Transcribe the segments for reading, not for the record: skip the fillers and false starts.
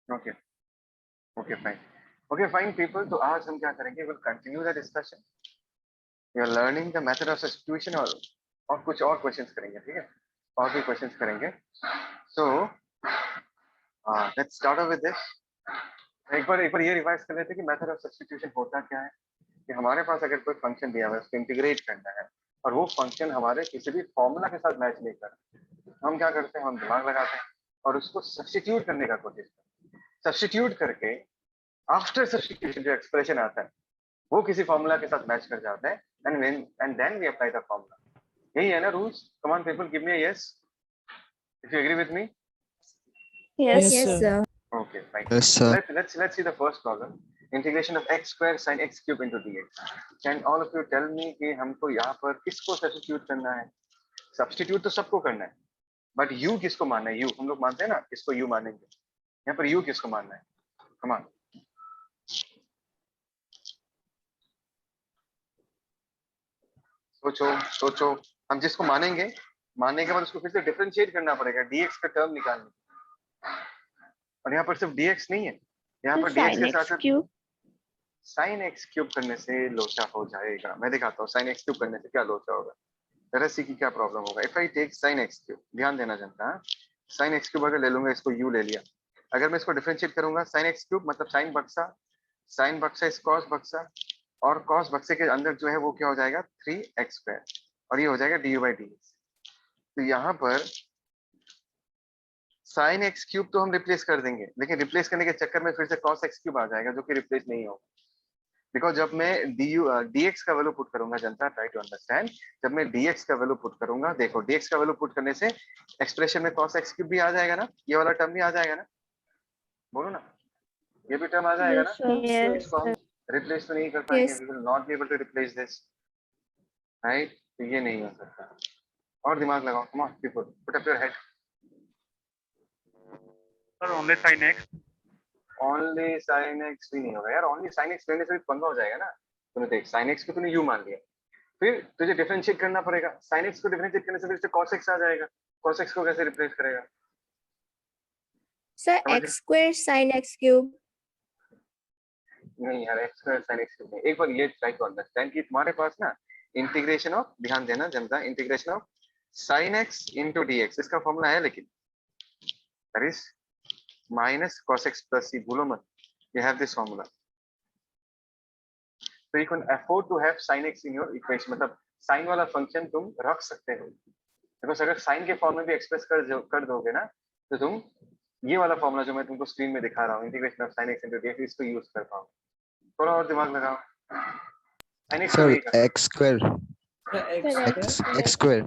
Okay okay fine okay fine people, तो आज हम क्या करेंगे, will continue the discussion, we are learning the method of substitution, और कुछ और क्वेश्चंस करेंगे, ठीक है, और भी क्वेश्चंस करेंगे। So let's start with this. एक बार ये रिवाइज कर लेते हैं कि मेथड ऑफ सब्स्टिट्यूशन होता क्या है। कि हमारे पास अगर कोई फंक्शन दिया हुआ है, उसको इंटीग्रेट करना है, और वो फंक्शन हमारे किसी भी फॉर्मूला के साथ मैच नहीं कर, हम क्या करते हैं, हम दिमाग लगाते हैं और उसको सब्स्टिट्यूट करने का कोशिश करते हैं। सब्स्टिट्यूट करके आफ्टर सब्स्टिट्यूशन जो एक्सप्रेशन आता है वो किसी फॉर्मूला के साथ मैच कर जाता है, and then we apply the formula. यही है ना rules? Come on people, give me yes if you agree with me. Yes, Yes, sir. sir. Okay, fine. Yes, sir. Let's see the first problem. Integration of x square sin x cube into dx. Can all of you tell me कि हमको यहाँ पर किसको substitute करना है? Substitute तो सबको करना है, बट u किसको मानना है? u हम लोग मानते हैं ना, किसको u मानेंगे? यहाँ पर u किसको मानना है? Come on. सोचो सोचो, हम जिसको मानेंगे, मानने के बाद उसको फिर से डिफरेंशिएट करना पड़ेगा, dx का टर्म निकालने, और यहाँ पर सिर्फ dx नहीं है, यहाँ पर dx के साथ sin x क्यूब करने से लोचा हो जाएगा। मैं दिखाता हूँ sin x क्यूब करने से क्या लोचा होगा। जरा सी की क्या प्रॉब्लम होगा। If I take sin x cube, ध्यान देना जनता, sin x क्यूब अगर ले लूंगा, इसको u ले लिया, अगर मैं इसको डिफरेंशिएट करूंगा, sin x क्यूब मतलब sin बक्सा इस cos बक्सा, और cos बक्से के अंदर जो है वो क्या हो जाएगा, 3x स्क्वायर, और ये हो जाएगा du by dx। तो यहाँ पर sin x क्यूब तो हम रिप्लेस कर देंगे, लेकिन रिप्लेस करने के चक्कर में फिर से cos x क्यूब आ जाएगा, जो कि रिप्लेस नहीं होगा। बिकॉज जब मैं dx का वैल्यू पुट करूंगा जनता, ट्राई टू अंडरस्टैंड, जब मैं dx का वैल्यू पुट करूंगा, देखो dx का वैल्यू पुट करने से एक्सप्रेशन में cos x क्यूब भी आ जाएगा ना, ये वाला टर्म भी आ जाएगा ना, बोलो ना, ये भी टर्म आ जाएगा ना। Yes, इसको हम रिप्लेस तो नहीं कर पाएंगे, Yes. We will not be able to replace this, right? तो ये नहीं हो सकता। और दिमाग लगाओ, come on people, put up your head. Sir only sine x. Only sin x भी नहीं होगा यार, ओनली sin x लेने से भी पंगा हो जाएगा ना। तूने देख sin x को तूने u मान लिया, फिर तुझे डिफरेंशिएट करना पड़ेगा, sin x को डिफरेंशिएट करने से फिर से cos x आ जाएगा, cos x को कैसे रिप्लेस करेगा? Sir, x square sin x cube. नहीं यार, x स्क्वायर sin x नहीं। एक बार ये ट्राई टू अंडरस्टैंड कि तुम्हारे पास ना इंटीग्रेशन ऑफ, ध्यान देना जनता, integration of sin x into dx, इसका फॉर्मूला है, लेकिन that is minus cos x plus c, भूलो मत, you have this formula, so you can afford to have sin x in your equation, मतलब sin वाला function तुम रख सकते हो, बिकॉज अगर sin के फॉर्म में भी एक्सप्रेस कर दोगे ना, तो तुम ये वाला फॉर्मूला जो मैं तुमको स्क्रीन में दिखा रहा हूँ, integration of sin x into dx, इसको यूज कर पाओ। थोड़ा और दिमाग लगाओ। sin x Sir, को x square. X square.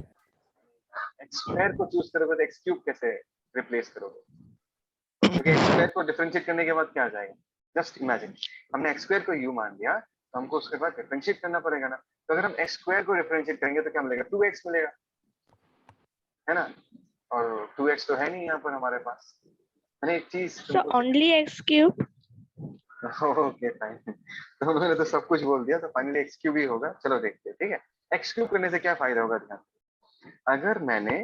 x square को चूज करोगे तो x क्यूब कैसे रिप्लेस करोगे? क्योंकि x स्क्वायर को डिफरेंशिएट करने के बाद क्या आ जाएगा? जस्ट इमेजिन, हमने x स्क्वायर को u मान लिया, तो हमको उसके बाद डिफरेंशिएट करना पड़ेगा ना। तो अगर हम x स्क्वायर को डिफरेंशिएट करेंगे तो क्या मिलेगा? 2x मिलेगा, है ना? और 2x तो है नहीं यहाँ पर हमारे पास। मैंने एक चीज So only x cube. Okay fine, तो मैंने तो सब कुछ बोल दिया, तो फाइनली x क्यूब ही होगा। चलो देखते हैं, ठीक है, x क्यूब करने से क्या फायदा होगा। ध्यान, अगर मैंने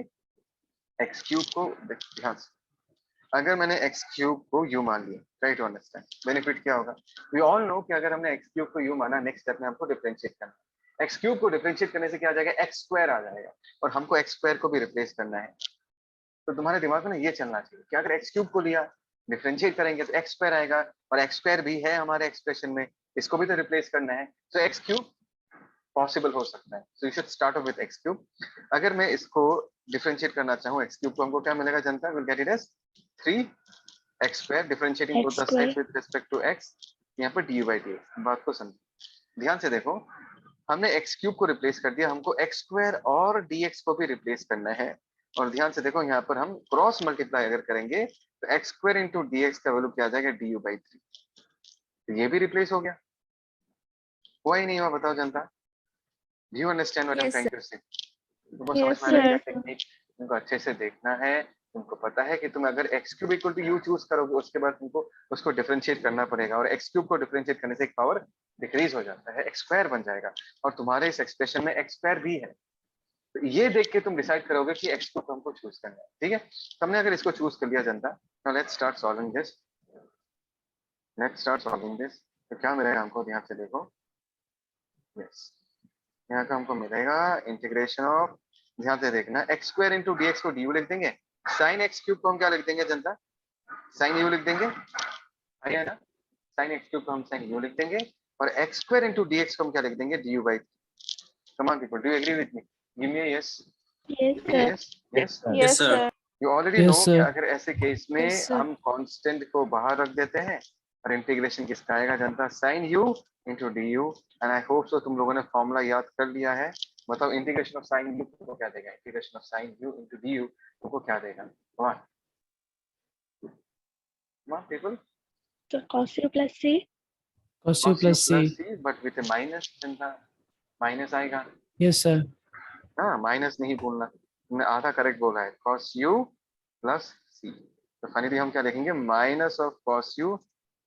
x क्यूब को, ध्यान से, अगर मैंने x क्यूब को u मान लिया, ट्राई टू अंडरस्टैंड बेनिफिट क्या होगा। वी ऑल नो कि अगर हमने x क्यूब को u माना, नेक्स्ट स्टेप में हमको डिफरेंशिएट करना है। x क्यूब को डिफरेंशिएट करने से क्या आ जाएगा? x स्क्वायर आ जाएगा, और हमको x स्क्वायर को भी रिप्लेस करना है। तो तुम्हारे दिमाग में ना ये चलना चाहिए कि अगर x क्यूब को लिया, डिफरेंशिएट करेंगे तो x स्क्वायर आएगा, और x स्क्वायर भी है हमारे एक्सप्रेशन में, इसको भी तो रिप्लेस करना है, तो x क्यूब पॉसिबल हो सकता है। So you should start of with x cube. अगर मैं इसको डिफरेंशिएट करना चाहूँ, x क्यूब को, हमको क्या मिलेगा जनता? Will get it as 3x square, differentiating both the sides with respect to x, यहाँ पर du by dx। बात को समझो, ध्यान से देखो, हमने x क्यूब को रिप्लेस कर दिया, हमको x स्क्वायर और dx को भी रिप्लेस करना है। और ध्यान से देखो, यहाँ पर हम क्रॉस मल्टीप्लाई अगर करेंगे तो x स्क्वायर इंटू dx का वैल्यू क्या आ जाएगा? du by 3। तो ये भी रिप्लेस हो गया, हुआ ही नहीं हुआ? बताओ जनता, Do you understand what I'm Yes, trying sir. to say? तुमको Yes, समझ में आ रहा है sir. क्या टेक्निक? तुमको अच्छे से देखना है। तुमको पता है कि तुम अगर x cube equal to u choose करोगे, उसके बाद तुमको उसको डिफरेंशिएट करना पड़ेगा, और x क्यूब को डिफरेंशिएट करने से एक पावर डिक्रीज हो जाता है, x स्क्वायर बन जाएगा, और तुम्हारे इस एक्सप्रेशन में x स्क्वायर भी है। तो ये देख के तुम डिसाइड करोगे कि x को तुमको चूज करना है, ठीक है? तुमने अगर इसको चूज कर लिया जनता, now let's start solving this. Let's start solving this. तो क्या मिलेगा हमको, ध्यान से देखो। यस, यहाँ का हमको मिलेगा इंटीग्रेशन ऑफ, ध्यान से देखना, x square into d x को डी यू लिख देंगे, साइन एक्स क्यूब को हम क्या लिख देंगे जनता, साइन यू लिख देंगे, आया ना, साइन एक्स क्यूब को हम साइन यू लिख देंगे, और x square into d x को हम क्या लिख देंगे, d u by. Come on people, do you agree with me? Give me yes. Yes, sir. Yes yes. Yes, sir. You already know Yes, कि sir. अगर ऐसे केस में Yes, sir. हम कांस्टेंट को बाहर रख देते हैं और इंटीग्रेशन किसका आएगा जनता, sine u into d u. And I hope so तुम लोगों ने फॉर्मूला याद कर लिया है। बताओ इंटीग्रेशन ऑफ साइन यू को क्या देगा, integration of sine u into d you को क्या देगा। कम on people. So cos u plus c. Cos u plus c. But with minus Janata, minus आएगा। Yes, sir. हाँ, माइनस नहीं बोलना, तुमने आधा करेक्ट बोला है, cos u प्लस c। तो फाइनली हम क्या लिखेंगे, minus of cos u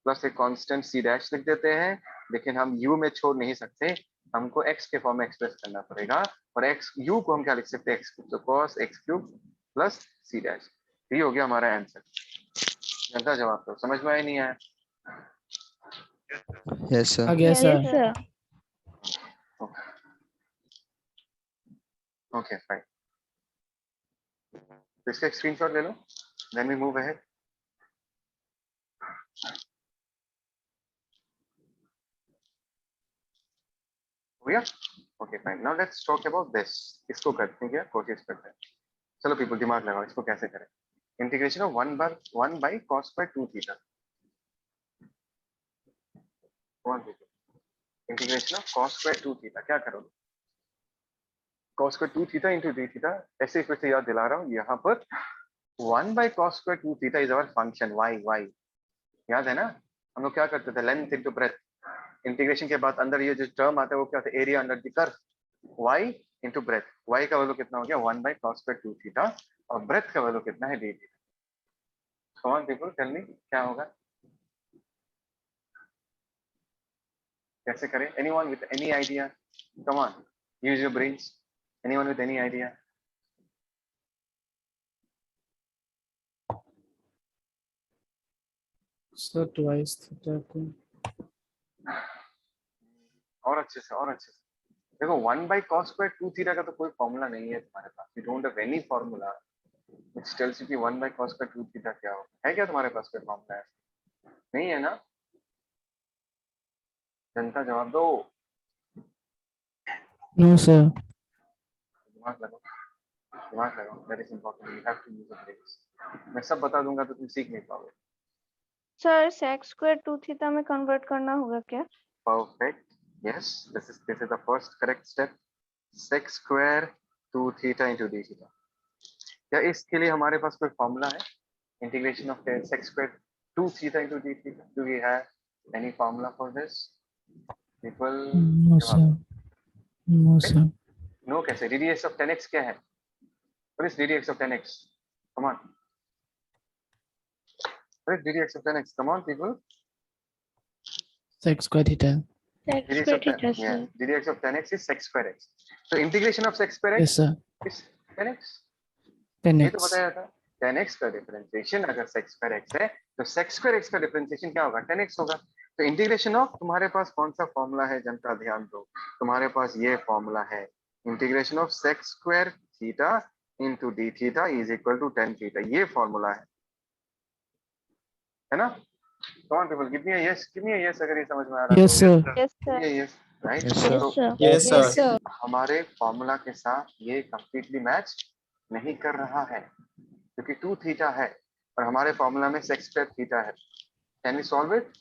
plus एक कांस्टेंट c डैश लिख देते हैं, लेकिन हम u में छोड़ नहीं सकते, हमको x के फॉर्म में एक्सप्रेस करना पड़ेगा, और x u को हम क्या लिख सकते हैं, x क्यूब, तो cos x cube plus c dash. ये हो गया हमारा आंसर। जनता जवाब तो समझ में आया नहीं आया? Yes, sir. आ गया Yes, sir. sir. Okay fine, तो इसका एक स्क्रीनशॉट ले लो, देन वी मूव अहेड। हो गया? Okay fine, now let's talk about this. इसको करते हैं क्या, कोशिश करते हैं। चलो पीपल दिमाग लगाओ, इसको कैसे करें। Integration of 1 by cos square 2 theta. Integration of cos square 2 theta क्या करोगे, cos square 2 theta into d theta. ऐसे फिर से याद दिला रहा हूँ, यहाँ पर 1 by cos square 2 theta is our function y। याद है ना, हम लोग क्या करते थे, लेंथ इंटू ब्रेथ। इंटीग्रेशन के बाद अंदर ये जो टर्म आता है वो क्या होता है, area under the curve, y into breadth. y का वैल्यू कितना हो गया, 1 बाई cos स्क्वायर 2 थीटा, और ब्रेथ का वैल्यू कितना है, d theta. Come on people tell me क्या होगा, कैसे करें। Anyone with any idea, come on use your brains, anyone with any idea. Sir twice theta को और अच्छे से, और अच्छे से देखो, 1 बाई cos स्क्वायर 2 थीटा का तो कोई फॉर्मूला नहीं है तुम्हारे पास, you don't have any formula which tells you कि 1 बाई cos स्क्वायर 2 थीटा क्या होगा। है क्या तुम्हारे पास कोई फॉर्मूला है? नहीं है ना, जनता जवाब दो। No sir. दिमाग लगाओ, दिमाग लगाओ, that is important, you have to use your brains. मैं सब बता दूंगा तो तुम सीख नहीं पाओगे। सर sec square 2 थीटा में कन्वर्ट करना होगा क्या? Perfect, yes, this is the first correct step, sec square 2 theta into d theta. क्या इसके लिए हमारे पास कोई फॉर्मूला है, integration of sec square 2 theta into d theta? Do we have any formula for this people? No sir. No sir. No कैसे, ddx of 10x क्या है, what is ddx of 10x? Come on, what is ddx of 10x? Come on people. Sec square theta. Sec ddx square of 10, theta, yeah, sir. ddx of 10x is sec square x. So integration of sec square Yes x sir. is 10x. ये तो 10x. बताया था, 10x का differentiation अगर sec square x है तो sec square x का differentiation क्या होगा, 10x होगा। तो इंटीग्रेशन ऑफ, तुम्हारे पास कौन सा फॉर्मूला है जनता, ध्यान दो, तुम्हारे पास ये फॉर्मूला है, integration of sec square theta into d theta is equal to 10 theta. ये फॉर्मूला है ना? कौन people, give me a yes अगर ये समझ में आ रहा है। Yes sir. Yes sir. Yes, right. Yes, sir. Yes, sir. Yes, sir. हमारे फॉर्मूला के साथ ये कंप्लीटली मैच नहीं कर रहा है, क्योंकि 2 थीटा है और हमारे फॉर्मूला में sec स्क्वायर थीटा है। Can we solve it?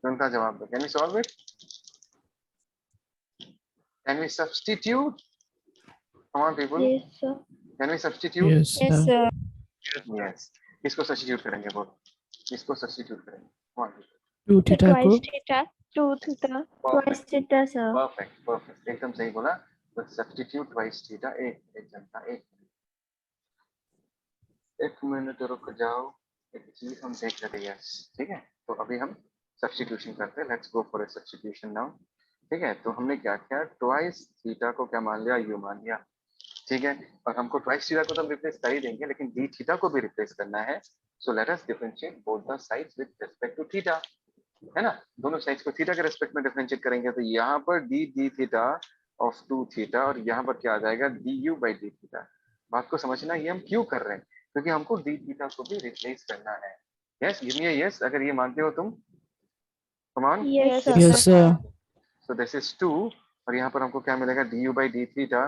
उनका जवाब दो, can we solve it? Can we substitute? Come on people, Yes, sir. Can we substitute? Yes Yes, sir. sir. Yes, किसको सब्स्टिट्यूट करेंगे, बोलो किसको सब्स्टिट्यूट करेंगे? Come on, people. 2 So theta को twice theta. 2 theta. Twice theta, sir. Perfect perfect, एकदम सही बोला। तो सब्स्टिट्यूट ट्वाइस थीटा, एक जनता, एक मिनट रुक जाओ, एक चीज हम देख लेते हैं। यस, ठीक है, तो अभी हम सब्स्टिट्यूशन करते हैं, let's go for a substitution now. ठीक है, तो हमने क्या किया, ट्वाइस थीटा को क्या मान लिया, यू मान लिया। ठीक है, और हमको ट्वाइस थीटा को तो हम रिप्लेस कर ही देंगे, लेकिन डी थीटा को भी रिप्लेस करना है, so let us differentiate both the sides with respect to theta, है ना। दोनों साइड्स को थीटा के रिस्पेक्ट में डिफरेंशिएट करेंगे तो यहाँ पर D D theta of 2 theta और यहाँ पर क्या आ जाएगा D u by D theta. बात को समझना, ये हम क्यों कर रहे हैं, क्योंकि हमको डी थीटा को भी रिप्लेस करना है। Yes, give me a yes अगर ये मानते हो तुम। कम on. Yes, sir. Yes, sir. So this is 2 और यहाँ पर हमको क्या मिलेगा D u by D theta.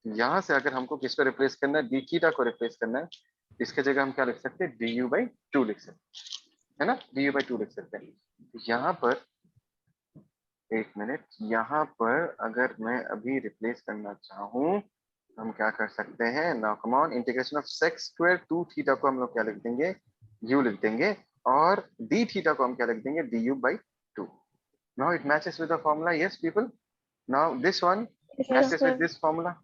यहाँ से अगर हमको किसको रिप्लेस करना है, डी थीटा को रिप्लेस करना है, इसके जगह हम क्या लिख सकते हैं, डी यू बाई 2 लिख सकते हैं, है ना, डी यू बाई 2 लिख सकते हैं। यहाँ पर एक मिनट, यहाँ पर अगर मैं अभी रिप्लेस करना चाहूँ हम क्या कर सकते हैं, now come on, integration of sec square 2 theta को हम लोग क्या लिख देंगे, u लिख देंगे, और d थीटा को हम क्या लिख देंगे, du by 2. Now it matches with the formula, yes people. Now this one Yes, matches sir. with this formula,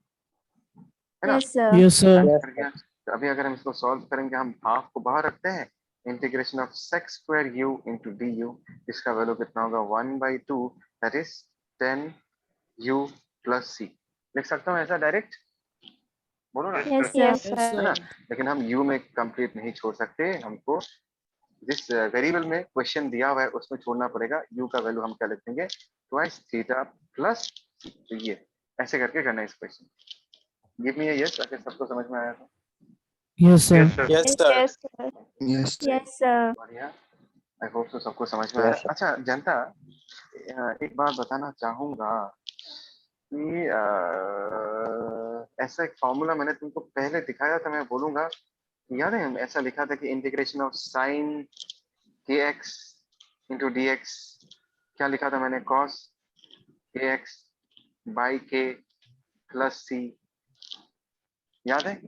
है ना। Yes, sir. Yes, sir. कर गया। तो अभी अगर हम इसको सॉल्व करेंगे, हम हाफ को बाहर रखते हैं, integration of sec square u into d you, इसका वैल्यू कितना होगा 1/2, that is 10u plus c। लिख सकता हूँ ऐसा डायरेक्ट, बोलो ना, Yes, sir. Yes, Yes, है ना। sir. लेकिन हम u में कंप्लीट नहीं छोड़ सकते, हमको जिस वेरिएबल में क्वेश्चन दिया हुआ है उसमें छोड़ना पड़ेगा। u का वैल्यू हम क्या लिख देंगे, ट्वाइस थीटा प्लस, तो ये ऐसे करके करना है इस question. Give me a yes अगर सबको समझ में आया तो। Yes, sir. Yes, sir. yes, sir. Yes. Yes, sir. बढ़िया, आई होप तो सबको समझ में आया। अच्छा जनता, एक बात बताना चाहूंगा कि ऐसा एक फॉर्मूला मैंने तुमको पहले दिखाया था, मैं बोलूंगा, याद है ऐसा लिखा था कि इंटीग्रेशन ऑफ साइन के एक्स इंटू डी एक्स, क्या लिखा था मैंने, कॉस के एक्स बाई के प्लस सी, याद है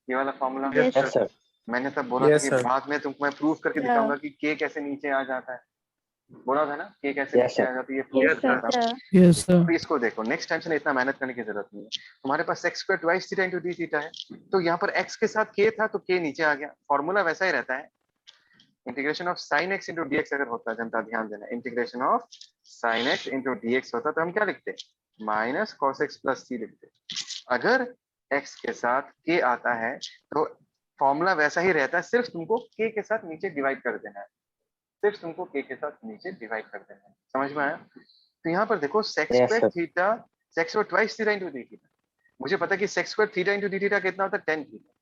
ये वाला फॉर्मूला। Yes, sir. मैंने तब बोला था कि बाद में तुमको मैं प्रूफ करके Yeah. दिखाऊंगा कि के कैसे नीचे आ जाता है, बोला था ना, के कैसे नीचे आ जाता है, ये Yes, प्रूफ sir. करता हूं। Yes, sir. तो इसको देखो, नेक्स्ट टाइम से ना इतना मेहनत करने की जरूरत नहीं है। तुम्हारे पास sec square twice theta into d theta है, तो यहाँ पर x के साथ k था तो k नीचे आ गया, फॉर्मूला वैसा ही रहता है। Integration of sine x into d x अगर होता है, जनता ध्यान देना, integration of sine x into d x होता तो हम क्या लिखते, माइनस कॉस एक्स प्लस सी लिखते। अगर x के साथ k आता है तो फॉर्मूला वैसा ही रहता है, सिर्फ तुमको k के साथ नीचे डिवाइड कर देना है, सिर्फ तुमको k के साथ नीचे डिवाइड कर देना है। समझ में आया। तो यहाँ पर देखो sex square theta, sex square twice theta into d theta, मुझे पता है कि sex square theta into d theta कितना होता है, 10 थीटा।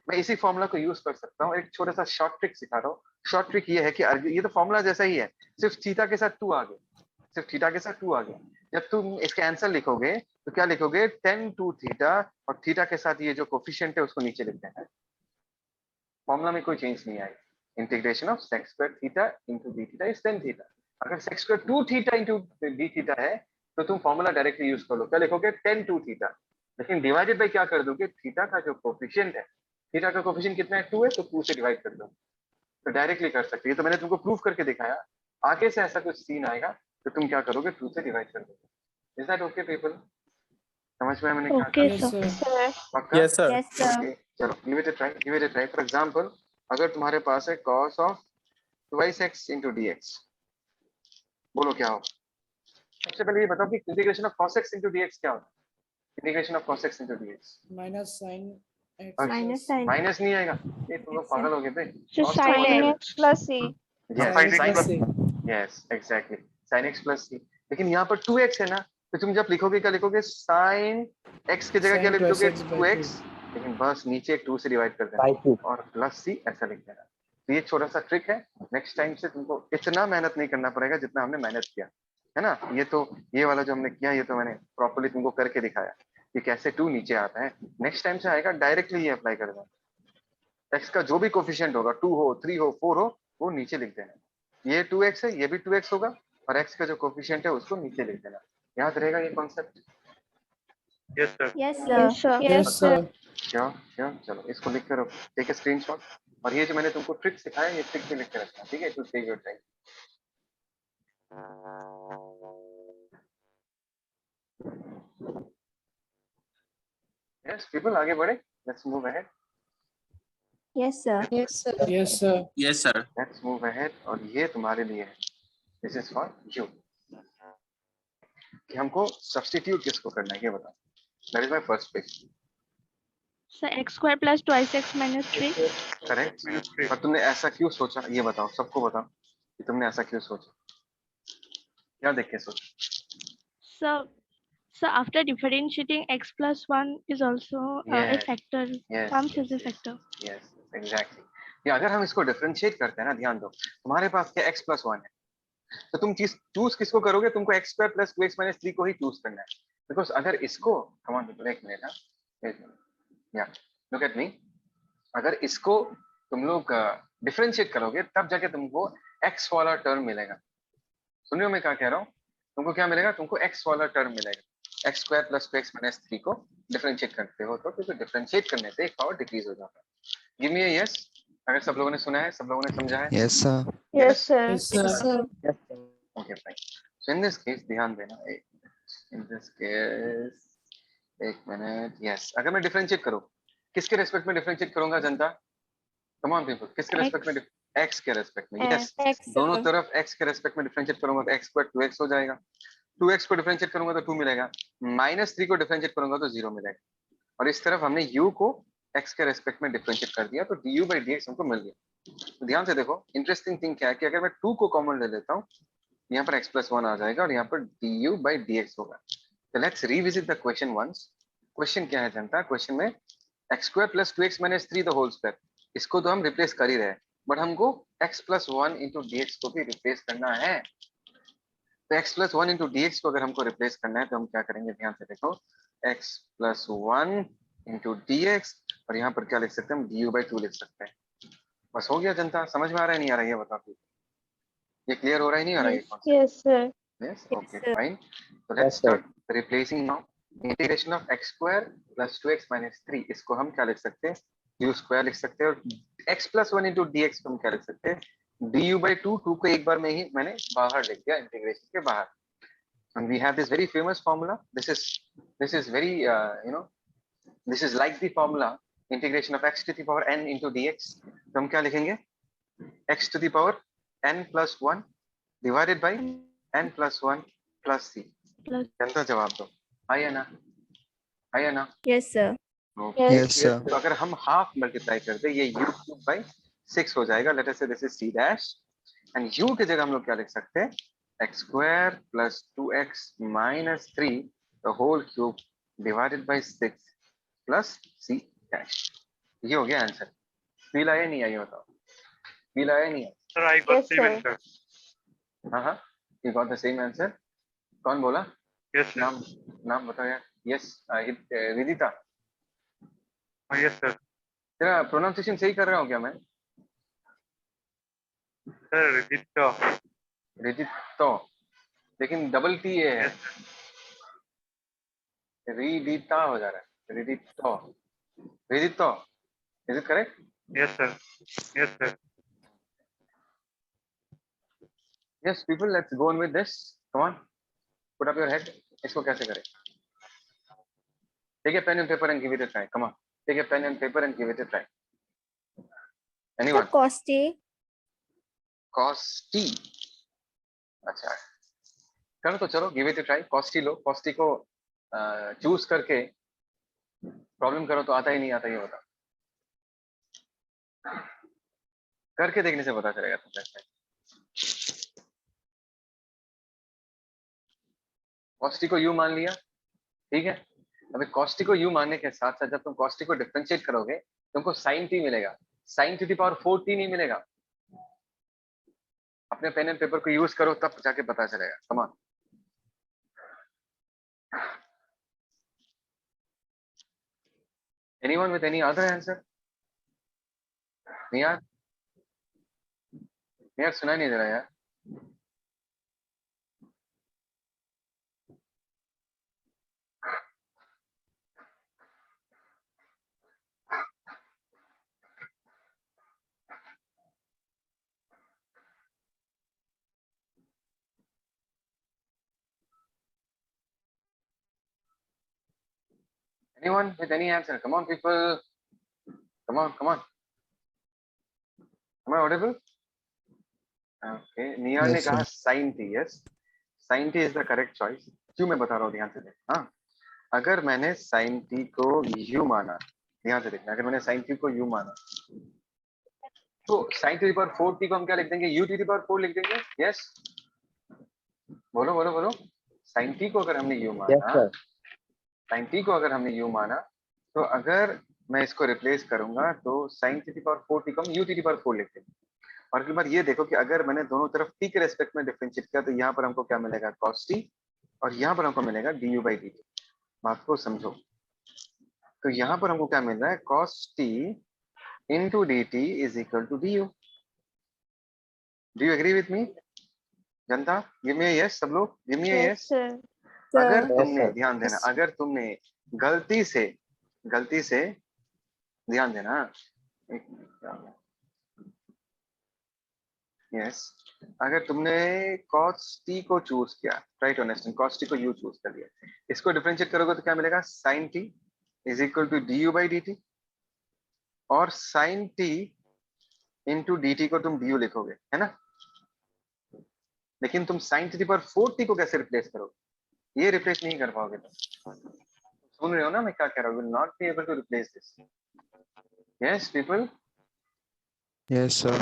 मैं इसी फॉर्मूला को यूज कर सकता हूँ। एक छोटा सा शॉर्ट ट्रिक सिखा रहा हूँ। शॉर्ट ट्रिक ये है कि ये तो फॉर्मूला जैसा ही है, सिर्फ थीटा के साथ 2 आ गया, सिर्फ थीटा के साथ 2 आ गया। जब तुम इसका आंसर लिखोगे तो क्या लिखोगे, 10 2 थीटा, और थीटा के साथ ये जो कोफिशिएंट है उसको नीचे लिख देना है। फॉर्मूला में कोई चेंज नहीं आएगी। Integration of sec square theta into d theta is 10 theta. अगर sec square 2 theta into d theta है तो तुम फॉर्मूला डायरेक्टली यूज कर लो, क्या लिखोगे, 10 2 थीटा, लेकिन डिवाइडेड बाय क्या कर दोगे, थीटा का जो कोफिशिएंट है, थीटा का कोफिशिएंट कितना है, 2 है, तो 2 से डिवाइड कर दो, तो डायरेक्टली कर सकते हैं। तो मैंने तुमको प्रूफ करके दिखाया। आगे से ऐसा कुछ सीन आएगा तो तुम क्या करोगे, 2 से डिवाइड कर दोगे। इज दैट ओके पीपल, समझ में आया मैंने क्या Okay, Yes, sir. sir. Sir. पक्का? Yes, sir. Yes, sir. Okay, चलो give it a try, give it a try. For example, अगर तुम्हारे पास है cos of twice x into dx, बोलो क्या हो। सबसे पहले ये बताओ कि integration of cos x into dx क्या होता है, integration of cos x into dx। Minus sin x. Minus sign. Minus नहीं आएगा, ये तुम लोग Yes, sir. पागल हो गए थे। So Cos sin Sin x. x plus c. yes, Sin sin plus c. yes exactly, sin x plus c। लेकिन यहाँ पर 2x है ना, तो तुम जब लिखोगे क्या लिखोगे, sin x की जगह क्या Sin लिख दोगे, 2x by 2x, लेकिन बस नीचे एक 2 से डिवाइड कर देना और प्लस c ऐसा लिख देना। तो ये छोटा सा ट्रिक है, नेक्स्ट टाइम से तुमको इतना मेहनत नहीं करना पड़ेगा जितना हमने मेहनत किया है ना। ये तो ये वाला जो हमने किया, ये तो मैंने प्रॉपर्ली तुमको करके दिखाया कि कैसे 2 नीचे आता है। नेक्स्ट टाइम से आएगा डायरेक्टली ये अप्लाई कर देना। x का जो भी कोफिशिएंट होगा, 2 हो 3 हो 4 हो, वो नीचे लिख देना। ये 2x है, ये भी 2x होगा, और x का जो कोफिशिएंट है उसको नीचे लिख देना। याद रहेगा ये concept. Yes, sir. Yes, sir. Yes, sir. Yes, sir. क्या चलो इसको लिख कर रखो, टेक अ स्क्रीनशॉट, और ये जो मैंने तुमको ट्रिक सिखाया ये ट्रिक भी लिख के रखना, ठीक है, to save your time. Yes people, आगे बढ़े, let's move ahead, Yes, sir. Yes, sir. Yes, sir. Yes, sir. Let's move ahead. और ये तुम्हारे लिए है, दिस इज फॉर यू, कि हमको सब्स्टिट्यूट किसको करना है ये बताओ। That is my first question. So x square plus twice x minus 3. Correct. minus 3. पर तुमने ऐसा क्यों सोचा, ये बताओ, सबको बताओ कि तुमने ऐसा क्यों सोचा, क्या देख के सोचा? So after differentiating x plus 1 is also a Yes, factor, yes, comes yes, as a yes, factor. yes, exactly. ये अगर हम इसको डिफरेंशिएट करते हैं ना, ध्यान दो, तुम्हारे पास क्या x प्लस 1 है, तो तुम चीज चूज किसको करोगे, तुमको x square plus 2x minus 3 को ही चूज करना है। बिकॉज अगर इसको, कम ऑन पीपल, एक मिनट, या लुक एट मी, अगर इसको तुम लोग डिफरेंशिएट करोगे तब जाके तुमको x वाला टर्म मिलेगा। सुन रहे हो मैं क्या कह रहा हूँ? तुमको क्या मिलेगा, तुमको x वाला टर्म मिलेगा। x square plus 2x minus 3 को डिफरेंशिएट करते हो तो क्योंकि डिफरेंशिएट करने से एक पावर डिक्रीज हो जाता है। गिव मी अ यस अगर सब लोगों ने सुना है, सब लोगों ने समझा है। Yes, sir. Yes, sir. Yes, sir. Okay fine. So in this case ध्यान देना, इन दिस केस एक मिनट, यस, अगर मैं डिफरेंशिएट करूं, किसके रेस्पेक्ट में डिफरेंशिएट करूंगा जनता? कम ऑन पीपल, किसके रेस्पेक्ट में? x के रेस्पेक्ट में। यस, दोनों तरफ x के रेस्पेक्ट में डिफरेंशिएट करूंगा तो x स्क्वायर 2x हो जाएगा। 2x को डिफरेंशिएट करूंगा तो 2 मिलेगा, -3 को डिफरेंशिएट करूंगा तो 0 मिलेगा। और इस तरफ हमने u को x के रेस्पेक्ट में डिफरेंशिएट कर दिया तो du/dx हमको मिल गया। तो ध्यान से देखो, इंटरेस्टिंग थिंग क्या है कि अगर मैं 2 को कॉमन ले लेता हूँ, यहाँ पर x प्लस 1 आ जाएगा और यहाँ पर du/dx होगा। तो let's revisit the question once. Question क्या है जनता? क्वेश्चन में x square plus 2x minus 3 the whole square, इसको तो हम रिप्लेस कर ही रहे हैं, बट हमको x प्लस 1 इंटू dx को भी रिप्लेस करना है। तो x प्लस 1 इंटू dx को अगर हमको रिप्लेस करना है तो हम क्या करेंगे, ध्यान से देखो, x प्लस 1 इंटू dx, और यहाँ पर क्या लिख सकते हैं हम, du/2 लिख सकते हैं। बस हो गया जनता, समझ में आ रहा है नहीं आ रहा है ये बताओ, ये क्लियर हो रहा है नहीं आ रहा है ये concept? Yes, sir. Yes, okay, sir. fine. So let's start replacing now. Integration of x square plus 2x minus 3, इसको हम क्या लिख सकते हैं, u स्क्वायर लिख सकते हैं, और x plus 1 into dx को हम क्या लिख सकते हैं, du/2, 2 को एक बार में ही मैंने बाहर लिख दिया इंटीग्रेशन के बाहर। And we have this very famous formula. This is very this is like the formula integration of x to the power n into dx. तो हम क्या लिखेंगे, x to the power n plus 1 divided by n plus 1 plus c। Plus. जनता जवाब दो, आया ना, आया ना? Yes, sir. Okay. Yes, sir. तो अगर हम हाफ मल्टीप्लाई कर दे, ये u क्यूब बाई 6 हो जाएगा। लेट अस से this is c dash, and u की जगह हम लोग क्या लिख सकते हैं, x square plus 2x minus 3 the whole cube divided by 6 plus c dash. ये हो गया आंसर। फील आया नहीं आया बताओ, फील आया नहीं आया? Sir, I got Yes, same sir. answer. हाँ, you got the same answer। कौन बोला? Yes, sir. नाम बताओ यार। यस, विदिता। Yes, sir. तेरा प्रोनाउंसिएशन सही कर रहा हूँ क्या मैं? Sir, Riditya. रिदितो, लेकिन डबल टी है, Yes, रिदिता हो जा रहा है, Ridito, Ridito, is it correct? yes, sir. Yes, sir. Yes people, let's go on with this, come on, put up your head. इसको कैसे करें? Take a pen and paper and give it a try, come on, take a pen and paper and give it a try. The anyone? costy. cos t, अच्छा करो तो चलो, give it a try. cos t low, cos t को choose करके problem करो तो आता ही नहीं आता, ये बताओ, करके देखने से पता चलेगा तुम कैसे। cos t को u मान लिया, ठीक है। अभी cos t को u मानने के साथ साथ जब तुम cos t को डिफरेंशिएट करोगे तुमको sin t मिलेगा, sin to the power 4t नहीं मिलेगा। अपने पेन एंड पेपर को यूज करो तब जाके पता चलेगा, come on. Anyone with any other answer? नहीं यार, यार सुनाई नहीं दे रहा यार। Anyone with any answer? Come on, people. Come on, come on. Am I audible? Okay. Near ने Yes, कहा sir. sin t, yes. sin t is the correct choice. क्यों मैं बता रहा हूँ, ध्यान से देख। हाँ, अगर मैंने sin t को u माना ध्यान से देखना, अगर मैंने साइन क्यूब को u माना तो sign to the power 4t को हम क्या लिख देंगे, u टू द पावर 4 लिख देंगे। यस, बोलो बोलो बोलो। साइन t को अगर हमने u Yes, माना, sir. साइन t को अगर हमने u माना, तो अगर मैं इसको रिप्लेस करूंगा तो sign to the power 4t को हम u टू द पावर 4 लिख देंगे। और एक बार ये देखो कि अगर मैंने दोनों तरफ t के रेस्पेक्ट में डिफरेंशिएट किया तो यहाँ पर हमको क्या मिलेगा, cos t, और यहाँ पर हमको मिलेगा du by dt। बात को समझो, तो यहाँ पर हमको क्या मिल रहा है, cos t into dt is equal to du। Do you agree with me? Janata, give me a yes, सब लोग give me a yes। Yes, sir. अगर Yes, तुमने, sir. ध्यान देना, अगर तुमने गलती से ध्यान देना, यस, अगर तुमने cos t को चूज किया, राइट अंडरस्टैंड, cos t को u चूज कर लिया, इसको डिफरेंशिएट करोगे तो क्या मिलेगा, sin t is equal to du by dt, और sin t इंटू dt को तुम du लिखोगे, है ना। लेकिन तुम sin to the power 4t को कैसे रिप्लेस करोगे, ये रिप्लेस नहीं कर पाओगे तुम। सुन रहे हो ना मैं क्या कह रहा हूँ, will not be able to replace this. Yes people, Yes, sir.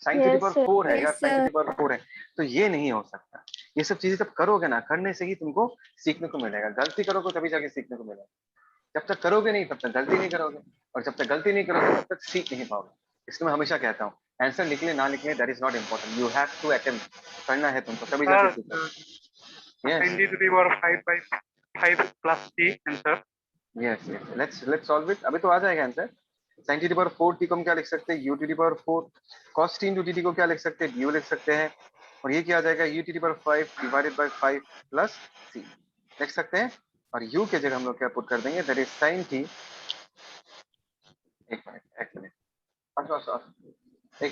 sin to the Yes, power sir. 4 है या Yes, sin to the sir. power 4 है, तो ये नहीं हो सकता। ये सब चीजें जब करोगे ना, करने से ही तुमको सीखने को मिलेगा। गलती करोगे तभी जाके सीखने को मिलेगा, जब तक करोगे नहीं तब तक गलती नहीं करोगे, और जब तक गलती नहीं करोगे तब तक सीख नहीं पाओगे। इसलिए मैं हमेशा कहता हूँ, आंसर निकले ना निकले that is not important, you have to attempt, करना है तुमको तभी जाके Sir, सीखोगे। Yes 20 to the power 5 by 5 plus t answer. Yes yes, let's solve it. अभी तो आ जाएगा answer. sin to the power 4t को हम क्या लिख सकते हैं, u to the power 4, cos t into dt को क्या लिख सकते हैं, du लिख सकते हैं, और ये क्या आ जाएगा, u to the power 5 divided by 5 plus c लिख सकते हैं, और u के जगह हम लोग क्या पुट कर देंगे, दैट इज sin t, एक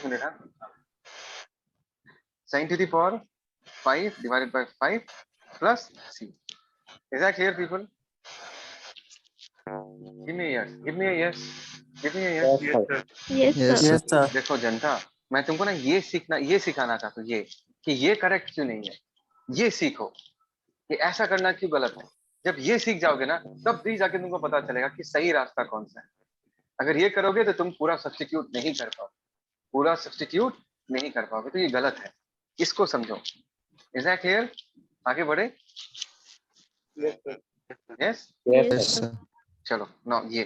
मिनट हाँ, sin to the power 5 divided by 5 plus c। Is that clear people? Give me a yes, give me a yes, give me a yes। Yes, Yes, sir. sir. Yes, Yes, sir. Yes, sir. देखो जनता, मैं तुमको ना ये सिखाना चाहता हूँ, ये कि ये करेक्ट क्यों नहीं है, ये सीखो कि ऐसा करना क्यों गलत है। जब ये सीख जाओगे ना तब भी जाके तुमको पता चलेगा कि सही रास्ता कौन सा है। अगर ये करोगे तो तुम पूरा सब्स्टिट्यूट नहीं कर पाओगे, तो ये गलत है, इसको समझो। Is that clear? आगे बढ़े। Yes, sir. Yes Yes, yes, sir. sir. चलो ना, ये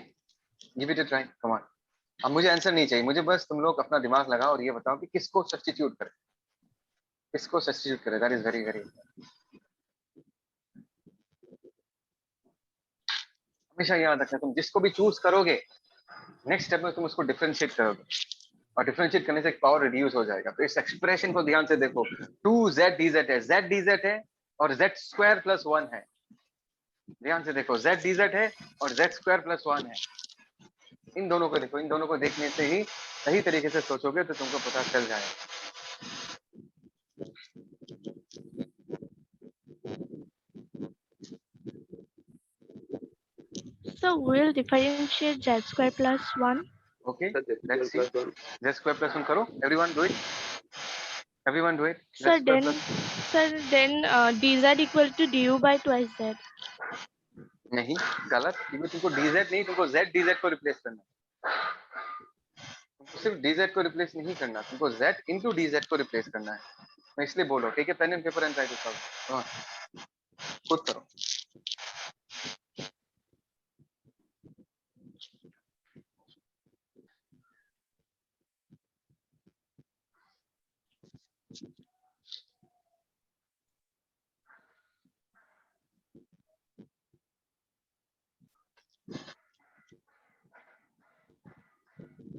give it a try, come on. अब मुझे आंसर नहीं चाहिए, मुझे बस तुम लोग अपना दिमाग लगाओ और ये बताओ कि किसको सब्स्टिट्यूट करें, दैट इज वेरी वेरी। हमेशा याद रखना, तुम जिसको भी चूज करोगे नेक्स्ट स्टेप में तुम उसको डिफरेंशिएट करोगे, और डिफरेंशिएट करने से पावर रिड्यूस हो जाएगा। तो इस एक्सप्रेशन को ध्यान से देखो, 2z dz है, z dz है और z स्क्वायर प्लस 1 है। ध्यान से देखो, z dz है और z स्क्वायर प्लस 1 है। इन दोनों को देखो, इन दोनों को देखने से ही सही तरीके से सोचोगे तो तुमको पता चल जाएगा। So we'll differentiate z square plus 1. Okay let's see, z square plus 1 करो, everyone do it, Sir, then dz equal to du by twice z. नहीं, गलत, क्योंकि तुमको dz नहीं, तुमको z dz को रिप्लेस करना है। तुमको सिर्फ dz को रिप्लेस नहीं करना, तुमको z into dz को रिप्लेस करना है। मैं इसलिए बोल रहा हूँ, ठीक है, pen and paper and try to solve, खुद करो।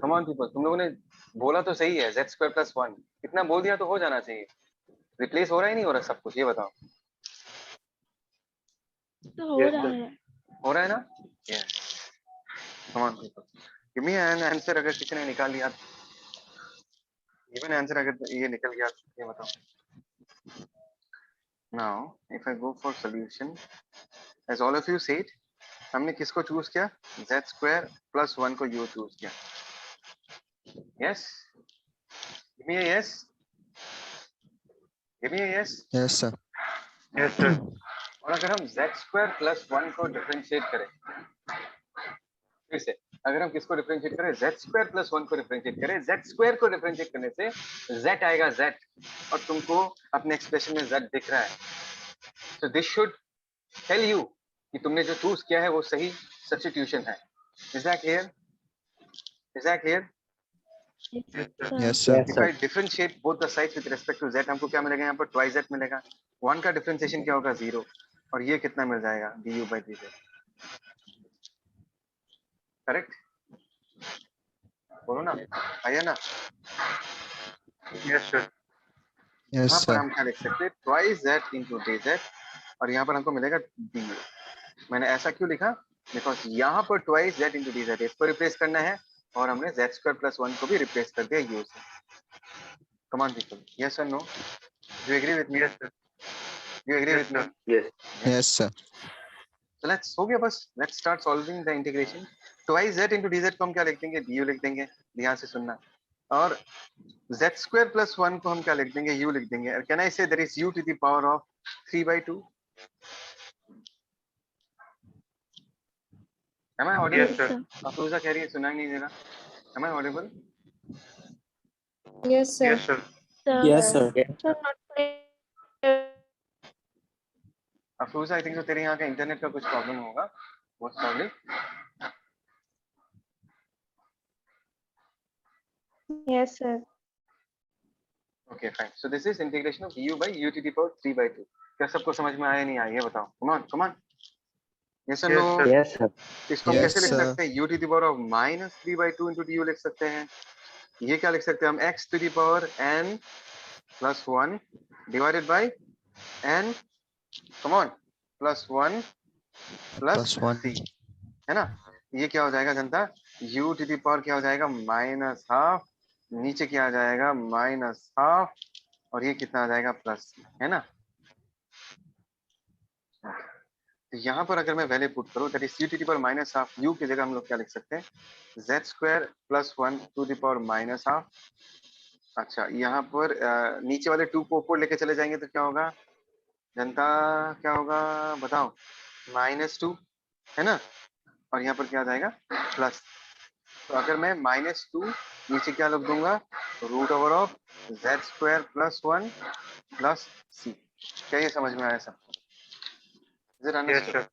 कम ऑन पीपल, तुम लोगों ने बोला तो सही है, z स्क्वायर प्लस 1 इतना बोल दिया तो हो जाना चाहिए। रिप्लेस हो रहा है नहीं हो रहा सब कुछ, ये बताओ। तो हो Yes, रहा sir. है। हो रहा है ना? Yes, come on people, give me an answer. अगर किसी ने निकाल लिया, गिवन आंसर अगर ये निकल गया, ये बताओ। Now if I go for solution, as all of you said, हमने किसको चूज किया, z स्क्वायर प्लस 1 को u चूज किया। Yes, give me a yes, give me a yes. Yes, sir. Yes, sir. और अगर हम z स्क्वायर प्लस 1 को differentiate करें, फिर से अगर हम किसको डिफरेंशिएट करें, z स्क्वायर प्लस 1 को डिफरेंशिएट करें, z स्क्वायर को डिफरेंशिएट करने से z आएगा z, और तुमको अपने एक्सप्रेशन में z दिख रहा है, so this should tell you कि तुमने जो चूज किया है वो सही सब्स्टिट्यूशन है. Is that clear? Is that clear? Yes, sir. If I differentiate both the sides with respect to z, हमको क्या मिलेगा यहाँ पर 2z मिलेगा. 1 का डिफरेंशिएशन क्या होगा 0, और ये कितना मिल जाएगा du by dz. करेक्ट? बोलो ना, आया ना? Yes, sir. Yes, यहाँ पर sir. हम क्या लिख सकते हैं, twice z into dz, और यहाँ पर हमको मिलेगा du. मैंने ऐसा क्यों लिखा, बिकॉज यहाँ पर twice z into dz, इसको रिप्लेस करना है, और हमने z स्क्वायर प्लस 1 को भी रिप्लेस कर दिया u से. Come on people, yes or no? Do you agree with me? Yes, sir. Do you agree Yes, with me? sir. Yes. Yes, sir. So let's हो गया बस. Let's start solving the integration. Twice z into dz को हम क्या लिख देंगे, du लिख देंगे. ध्यान से सुनना. और z स्क्वायर प्लस 1 को हम क्या लिख देंगे, u लिख देंगे. और कैन आई से there is u to the power of 3/2? Am I audible? Yes, sir. Afroza कह रही है सुनाई नहीं दे रहा. Am I audible? Yes, sir. Yes, sir. Sir, Yes, sir. sir, not clear. Afroza, I think तो तेरे यहाँ का इंटरनेट का कुछ प्रॉब्लम होगा, most probably. Yes, sir. Okay, fine. So this is integration of u by u to the power 3/2. क्या सबको समझ में आया नहीं आया, ये बताओ. Come on, come on. Yes or Yes, no? sir. Yes, sir. इसको हम Yes, कैसे लिख sir. सकते हैं, u to the power of minus 3/2 into du लिख सकते हैं. ये क्या लिख सकते हैं हम, x to the power n plus 1 divided by n, come on, plus 1 plus Plus 1. 3, है ना. ये क्या हो जाएगा जनता, u to the power क्या हो जाएगा माइनस हाफ, नीचे क्या आ जाएगा माइनस हाफ, और ये कितना आ जाएगा प्लस, है ना. तो यहाँ पर अगर मैं वैल्यू पुट करूँ, that is u to the power minus half, u की जगह हम लोग क्या लिख सकते हैं, z square plus 1 to the power minus half. अच्छा, यहाँ पर नीचे वाले 2 को ऊपर लेके चले जाएंगे तो क्या होगा जनता, क्या होगा बताओ, -2, है ना. और यहाँ पर क्या आ जाएगा प्लस. तो अगर मैं -2 नीचे क्या लिख दूंगा, root over of z square plus 1 plus c. क्या ये समझ में आया सब? Is it Yes, understood? sir.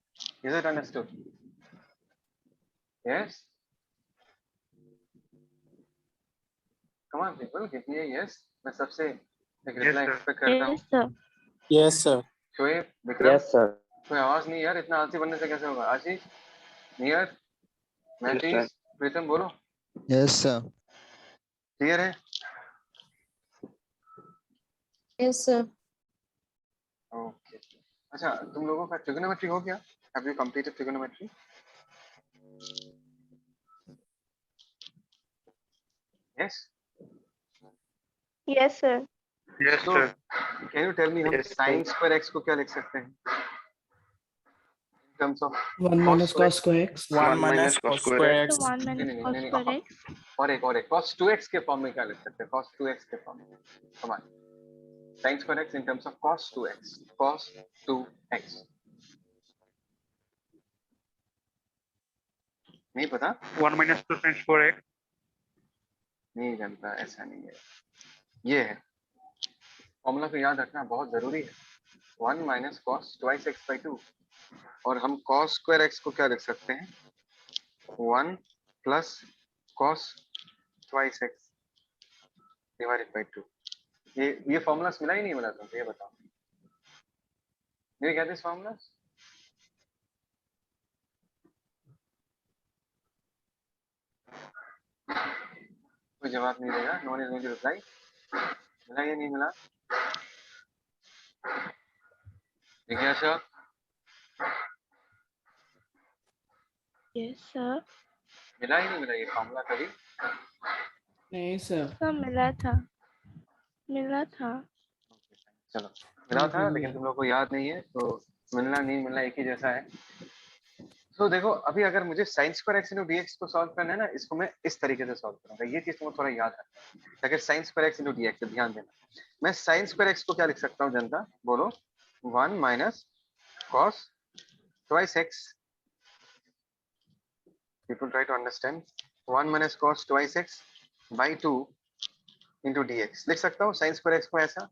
Is it understood? Yes. Come on people, give me a yes. मैं सबसे एक रिप्लाई sir. एक्सपेक्ट करता हूँ. Yes, sir. Yes, sir. Shoaib, Vikram, Yes, sir. कोई आवाज नहीं यार, इतना आलसी बनने से कैसे होगा. आशीष, नियर, मैथीस, प्रीतम, बोलो. Yes, sir. क्लियर है? Yes, sir. ओके. अच्छा, तुम लोगों का ट्रिगोनोमेट्री हो गया? Have you completed trigonometry? Yes. Yes, sir. Yes, So, sir. Can you tell me hmm Yes, sir. sin square x को क्या लिख सकते हैं in terms of 1 minus cos square x. 1 minus cos square x. So 1 minus नहीं, cos नहीं, square x. और एक cos 2x के फॉर्म में क्या लिख सकते हैं, cos 2x के फॉर्म में. Come on, sin square x in terms of cos 2x, cos 2x. नहीं पता? 1 minus 2 sin square x. नहीं जानता, ऐसा नहीं है. ये है फॉर्मूला को याद रखना बहुत जरूरी है. 1 minus cos twice x by 2, और हम cos square x को क्या लिख सकते हैं, 1 plus cos twice x divided by 2. ये फॉर्मूलास मिला ही नहीं मिला तुमको, ये बताओ. Did you get this formulas? कोई जवाब नहीं देगा. No one is going to reply. मिला या नहीं मिला? जिज्ञासा, Yes, sir. मिला ही नहीं मिला ये फॉर्मूला कभी? नहीं, sir. Sir, मिला था. मिला था. चलो, मिला था लेकिन तुम लोग को याद नहीं है, तो मिलना नहीं मिलना एक ही जैसा है. तो देखो, अभी अगर मुझे sin square x into dx को सॉल्व करना है ना, इसको मैं इस तरीके से सॉल्व करूंगा. ये चीज तुमको थोड़ा याद रखना. अगर sin square x into dx, ध्यान देना, मैं sin स्क्वायर x को क्या लिख सकता हूँ जनता, बोलो. 1 minus cos twice x People try to understand. 1 minus cos twice x by 2 into dx. लिख सकता हूँ sin square x को ऐसा?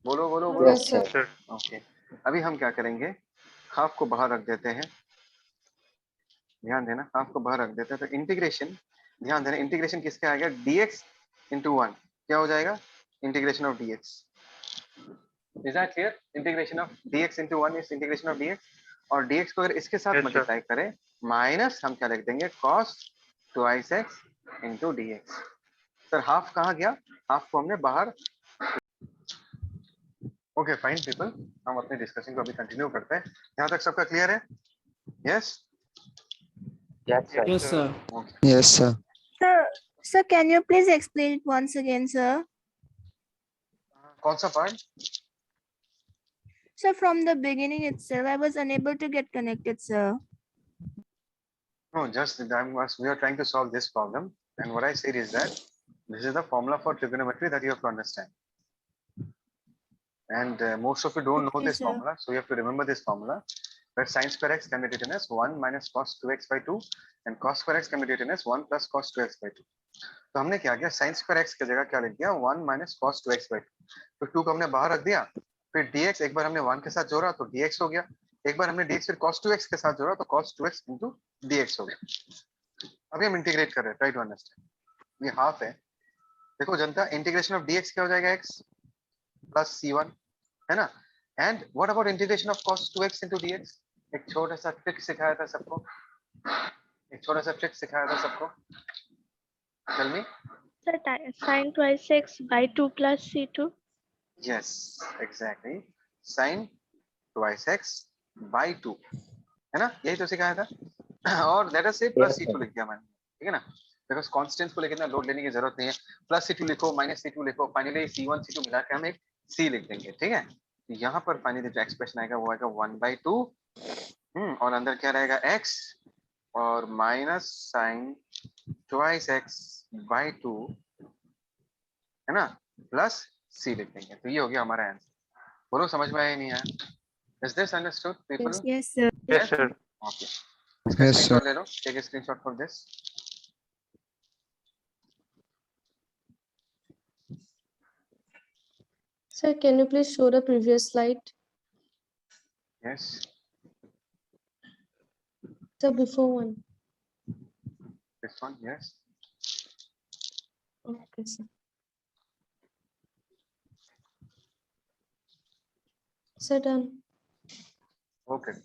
बोलो बोलो बोलो. Yes, sir. sir. ओके, अभी हम क्या करेंगे, हाफ को बाहर रख देते हैं. ध्यान देना, हाफ को बाहर रख देते हैं तो इंटीग्रेशन, ध्यान देना, इंटीग्रेशन किसके आ गया, dx into 1 क्या हो जाएगा, integration of dx. Is that clear? Integration of dx into 1 is integration of dx, और dx को अगर इसके साथ Yes, sir. मल्टीप्लाई करें माइनस हम क्या लिख देंगे, cos twice x into dx. Sir half कहाँ गया, हाफ को हमने बाहर. ओके फाइन पीपल, हम अपने डिस्कशन को अभी कंटिन्यू करते हैं. यहाँ तक सबका क्लियर है? Yes. Yes, sir. Yes, sir. Yes, sir. Sir, can you please explain it once again, sir? कौन सा part? Sir, from the beginning itself, I was unable to get connected, sir. No, just we are trying to solve this problem, and what I said is that this is the formula for trigonometry that you have to understand. And most of you don't know Okay, this sir. formula, so you have to remember this formula. Where sin square x can be written as 1 minus cos 2x by 2, and cos square x can be written as 1 plus cos 2x by 2. तो हमने क्या किया, sin square x की जगह क्या लिख दिया, 1 minus cos 2x by 2. तो 2 को हमने बाहर रख दिया, फिर dx एक बार हमने 1 के साथ जोड़ा तो dx हो गया, एक बार हमने dx फिर cos 2x के साथ जोड़ा तो cos 2x into dx हो गया. अभी हम इंटीग्रेट कर रहे हैं, ट्राई टू अंडरस्टैंड. ये हाफ है, देखो जनता, इंटीग्रेशन ऑफ dx क्या हो जाएगा, x प्लस c1 है ना. And what about integration of cos 2x into dx? एक छोटा सा ट्रिक सिखाया था सबको, एक छोटा सा ट्रिक सिखाया था सबको. Tell me. Sir, sin twice x by 2 plus c2. Yes exactly, sin twice x by 2 है ना, यही तो सिखाया था. और लेट अस से प्लस Yes, c2 लिख दिया मैंने, ठीक है ना, बिकॉज कांस्टेंट्स को लेकर ना लोड लेने की जरूरत नहीं है. प्लस c2 लिखो, माइनस c2 लिखो, फाइनली c1 c2 मिला के हम एक c लिख देंगे, ठीक है. यहाँ पर फाइनली जो एक्सप्रेशन आएगा वो आएगा 1/2, और अंदर क्या रहेगा, x और minus sin twice x by 2 है ना, प्लस c लिख देंगे. तो ये हो गया हमारा आंसर. बोलो समझ में आया या नहीं आया? Is this understood people? Yes, sir. Yes, sir. Okay, इसका Yes, स्क्रीनशॉट ले लो, take a screenshot for this. Sir, can you please show the previous slide? Yes, The before one. This one, yes. Okay, sir. Sir, done. Okay.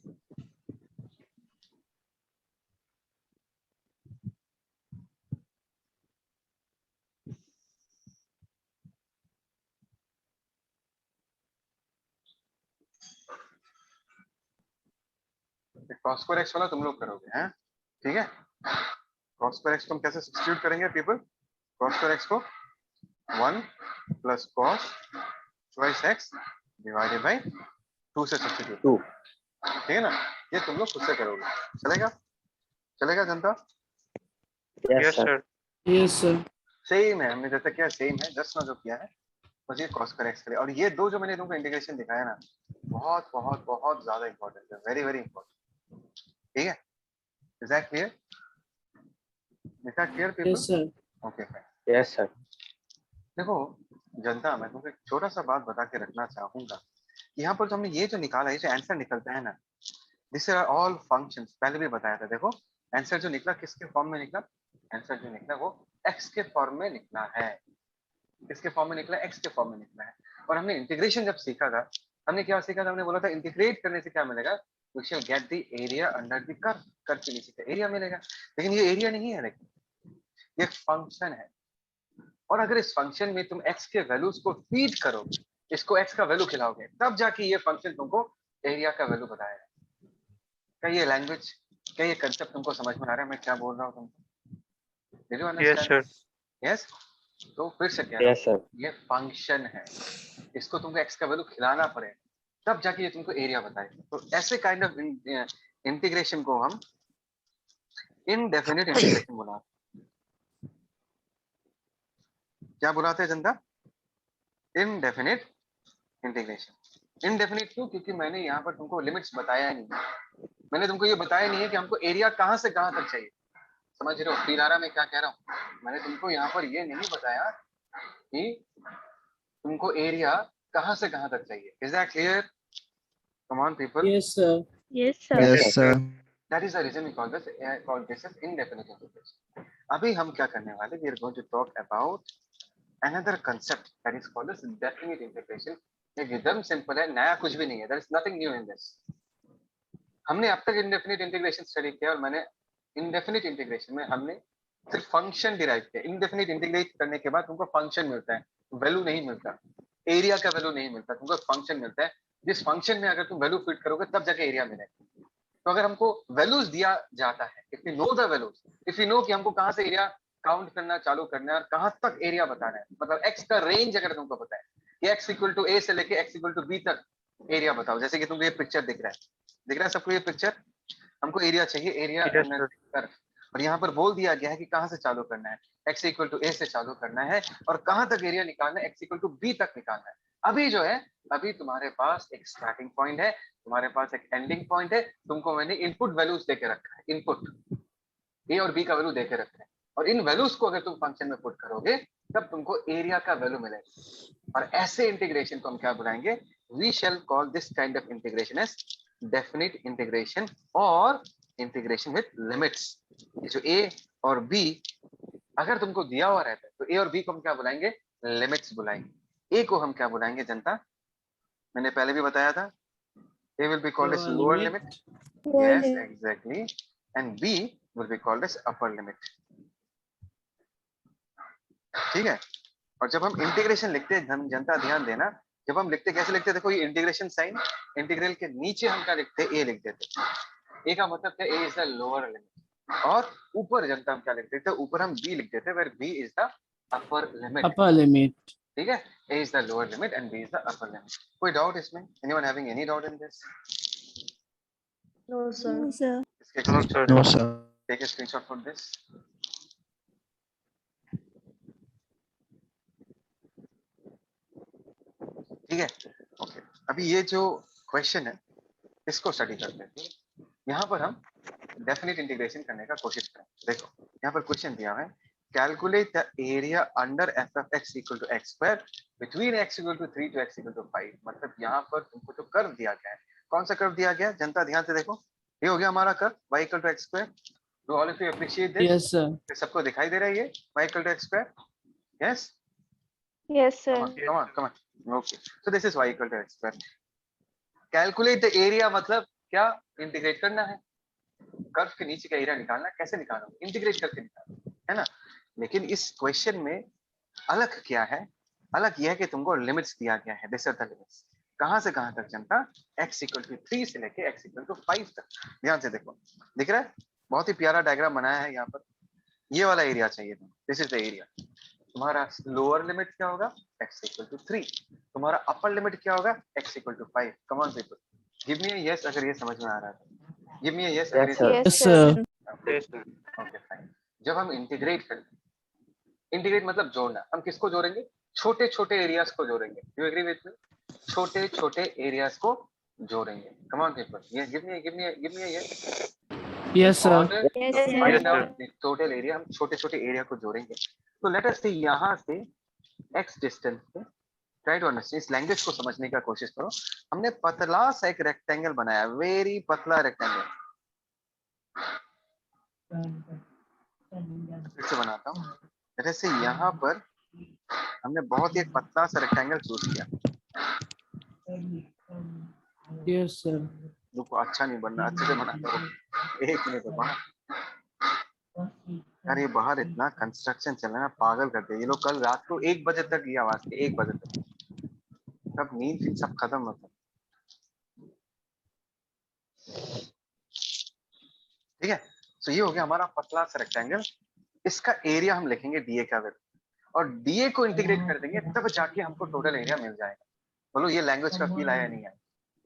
cos square x वाला तुम लोग करोगे हैं, ठीक है. cos square x को हम कैसे सब्स्टिट्यूट करेंगे पीपल? cos square x को 1 plus cos twice x divided by 2 से सब्स्टिट्यूट. 2. ठीक है ना, ये तुम लोग खुद से करोगे, चलेगा? चलेगा जनता? Yes, Yes, sir. sir. Yes, sir. Same है, हमने जैसा किया सेम है, जस्ट ना जो किया है बस ये cos square x करे. और ये दो जो मैंने तुमको इंटीग्रेशन दिखाया ना, बहुत बहुत बहुत ज्यादा इंपॉर्टेंट है, वेरी वेरी इंपॉर्टेंट, ठीक है. Is that clear? Is that clear people? Yes, sir. Okay fine. Yes, sir. देखो जनता, मैं तुमको एक छोटा सा बात बता के रखना चाहूंगा. यहाँ पर जो हमने ये जो निकाला, ये जो आंसर निकलता है ना, दिस आर ऑल फंक्शंस. पहले भी बताया था, देखो आंसर जो निकला किसके फॉर्म में निकला, आंसर जो निकला वो x के फॉर्म में निकला है. किसके फॉर्म में निकला, x के फॉर्म में निकला है. और हमने इंटीग्रेशन जब सीखा था, हमने क्या सीखा था, हमने बोला था इंटीग्रेट करने से क्या मिलेगा, we shall get the area under the curve. Curve के नीचे का एरिया मिलेगा, लेकिन ये एरिया नहीं है, लेकिन ये फंक्शन है. और अगर इस फंक्शन में तुम x के वैल्यूज को फीड करोगे, इसको x का वैल्यू खिलाओगे, तब जाके ये फंक्शन तुमको एरिया का वैल्यू बताएगा. क्या ये लैंग्वेज, क्या ये कंसेप्ट तुमको समझ में आ रहा है मैं क्या बोल रहा हूँ तुमको? Did you Yes, understand? sir. Yes? तो फिर से क्या Yes, sir. ये फंक्शन है, इसको तुमको x का वैल्यू खिलाना पड़ेगा, तब जाके ये तुमको एरिया बताएगा. तो ऐसे काइंड ऑफ इंटीग्रेशन को हम इनडेफिनिट इंटीग्रेशन बुलाते हैं. क्या बुलाते हैं जनता? Indefinite integration. इनडेफिनिट क्यों? क्योंकि मैंने यहाँ पर तुमको लिमिट्स बताया नहीं है। मैंने तुमको ये बताया नहीं है कि हमको एरिया कहाँ से कहाँ तक चाहिए। समझ रहे हो फील आ रहा मैं क्या कह रहा हूँ? मैंने तुमको यहाँ पर ये नहीं बताया कि तुमको एरिया कहाँ से कहाँ तक चाहिए। Is that clear? Come on people. Yes, sir. Yes, sir. Yes, sir. That is the reason we call this as indefinite integration. अभी हम क्या करने वाले? We are going to talk about another concept that is called as definite integration. ये एकदम simple है, नया कुछ भी नहीं है. There is nothing new in this. हमने अब तक indefinite integration स्टडी किया और मैंने indefinite integration में हमने सिर्फ फंक्शन डिराइव किया. indefinite इंटीग्रेट करने के बाद तुमको फंक्शन मिलता है, वैल्यू नहीं मिलता, एरिया का वैल्यू नहीं मिलता, तुमको फंक्शन मिलता है. जिस फंक्शन में अगर तुम वैल्यू फिट करोगे तब जाके एरिया मिलेगा. तो अगर हमको वैल्यूज दिया जाता है, if you know the values, if you know कि हमको कहां से एरिया काउंट करना चालू करना है और कहां तक एरिया बताना है, मतलब एक्स का रेंज अगर तुमको पता है कि एक्स इक्वल टू ए से लेके एक्स इक्वल टू बी तक एरिया बताओ. जैसे कि तुमको ये पिक्चर दिख रहा है सबको ये पिक्चर. हमको एरिया चाहिए, एरिया और यहाँ पर बोल दिया गया है कि कहां से चालू करना है, एक्स इक्वल टू ए से चालू करना है और कहां तक एरिया निकालना है, एक्स इक्वल टू बी तक निकालना है. अभी जो है, अभी तुम्हारे पास एक स्टार्टिंग पॉइंट है, तुम्हारे पास एक एंडिंग पॉइंट है. तुमको मैंने इनपुट वैल्यूज देके रखा है, इनपुट ए और बी का वैल्यू देके रखा है और इन वैल्यूज को अगर तुम फंक्शन में पुट करोगे तब तुमको एरिया का वैल्यू मिलेगा. और ऐसे इंटीग्रेशन को हम क्या बुलाएंगे? We shall call this kind of integration as definite integration और इंटीग्रेशन विद लिमिट्स. जो ए और बी अगर तुमको दिया हुआ रहता है तो ए और बी को हम क्या बुलाएंगे? लिमिट्स बुलाएंगे. ए को हम क्या बुलाएंगे जनता? मैंने पहले भी बताया था, A will be called as Lower lower limit. Limit. Yes exactly. And B will be called as upper limit. ठीक है. और जब हम इंटीग्रेशन लिखते हैं जनता ध्यान देना, जब हम लिखते कैसे लिखते हैं? देखो ये इंटीग्रेशन साइन, इंटीग्रल के नीचे हम क्या लिखते हैं? ए लिख देते हैं. ए का मतलब क्या? ए इज द लोअर लिमिट. और ऊपर जनता हम क्या लिख देते हैं? ऊपर हम बी लिख देते हैं, where B is the upper limit. Upper limit. ठीक है. A is the lower limit and B is the upper limit. कोई डाउट इसमें? Anyone having any doubt in this? No, sir. No, sir. इसके No, sir. No, sir. take a screenshot for this. ठीक है. Okay. अभी ये जो question है इसको स्टडी करते हैं. यहाँ पर हम डेफिनिट इंटीग्रेशन करने का कोशिश करें. देखो यहाँ पर क्वेश्चन दिया हुआ है, calculate the area under f of x equal to x square between x equal to 3 to x equal to 5. मतलब यहाँ पर तुमको जो कर्व दिया गया है, कौन सा कर्व दिया गया है जनता? ध्यान से देखो, ये हो गया हमारा curve y equal to x square. Do all of you appreciate this? Yes, sir. सबको दिखाई दे रहा है ये y equal to x square? Yes. Yes, sir. Come on. Okay. So this is y equal to x square. Calculate the area मतलब क्या? Integrate करना है, curve के नीचे का एरिया निकालना. कैसे निकालो? इंटीग्रेट करके निकालो, है ना. लेकिन इस क्वेश्चन में अलग क्या है? अलग यह है कि तुमको लिमिट्स दिया गया है. This are the limits. कहां से कहां तक जनता? x इक्वल टू 3 से लेके x इक्वल टू 5 तक. ध्यान से देखो, दिख रहा है? बहुत ही प्यारा डायग्राम बनाया है यहाँ पर. ये वाला एरिया चाहिए तुम्हें. This is the area. तुम्हारा लोअर लिमिट क्या होगा? x equal to 3. तुम्हारा अपर लिमिट क्या होगा? x equal to 5. Come on people, give me a yes अगर ये समझ में आ रहा है. गिव मी अ यस अगर ये Yes, Yes, sir. sir. Yes, sir. Okay fine. जब हम इंटीग्रेट करते हैं, इंटीग्रेट मतलब जोड़ना. हम किसको जोड़ेंगे? छोटे छोटे एरियाज को जोड़ेंगे. You agree with me? छोटे छोटे एरियाज को जोड़ेंगे. कम ऑन पीपल, ये give me yes. Yes, sir. Yes, sir. Find out the total area. हम छोटे छोटे एरिया को जोड़ेंगे. तो लेट अस से यहाँ से x डिस्टेंस पे ट्राई टू अंडरस्टैंड. इस लैंग्वेज को समझने का कोशिश करो. हमने पतला सा एक रेक्टेंगल बनाया, वेरी पतला रेक्टेंगल. फिर से बनाता हूँ. जैसे यहाँ पर हमने बहुत ही एक पतला सा रेक्टेंगल चूज किया. Yes, sir. देखो अच्छा नहीं बनना, अच्छे से बनाता हूँ. एक मिनट बाहर. अरे बाहर इतना कंस्ट्रक्शन चल रहा है, पागल करते हैं ये लोग. कल रात को 1 बजे तक ये आवाज थी, 1 बजे तक. सब नींद सब खत्म होता. ठीक है. तो ये हो गया हमारा पतला सा रेक्टेंगल. इसका एरिया हम लिखेंगे डीए का वैल्यू, और डीए को इंटीग्रेट कर देंगे तब जाके हमको टोटल एरिया मिल जाएगा. बोलो ये लैंग्वेज का फील आया नहीं आया?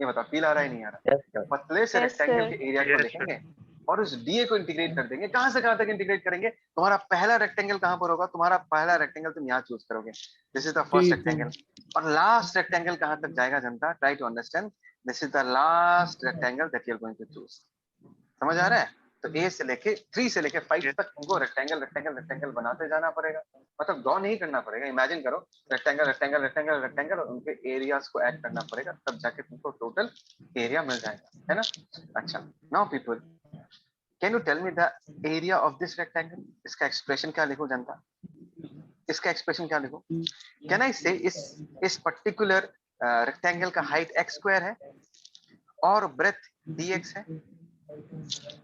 ये बताओ, फील आ रहा है नहीं आ रहा? Yes, sir. पतले से Yes, रेक्टेंगल sir. के एरिया को Yes, लिखेंगे और उस डीए को इंटीग्रेट कर देंगे। कहां से कहां तक इंटीग्रेट करेंगे? तुम्हारा पहला रेक्टेंगल कहां पर होगा? तुम्हारा पहला रेक्टेंगल तुम यहाँ चूज करोगे, दिस इज द फर्स्ट ठीक है। रेक्टेंगल। और लास्ट रेक्टेंगल कहां तक जाएगा जनता? Try to understand, this is the last rectangle that you are going to choose. समझ आ रहा है? तो ए से लेके 3 से लेके 5 तक तुमको रेक्टेंगल रेक्टेंगल रेक्टेंगल बनाते जाना पड़ेगा, मतलब ड्रॉ नहीं करना पड़ेगा। इमेजिन करो रेक्टेंगल रेक्टेंगल रेक्टेंगल रेक्टेंगल और उनके एरियाज को ऐड करना पड़ेगा, तब जाके तुमको टोटल एरिया मिल जाएगा, है ना? अच्छा, now people can you tell me the area of this rectangle? इसका एक्सप्रेशन क्या लिखूं जनता? इसका एक्सप्रेशन क्या लिखूं? कैन आई से इस पर्टिकुलर रेक्टेंगल का हाइट x स्क्वायर है और ब्रेथ dx है?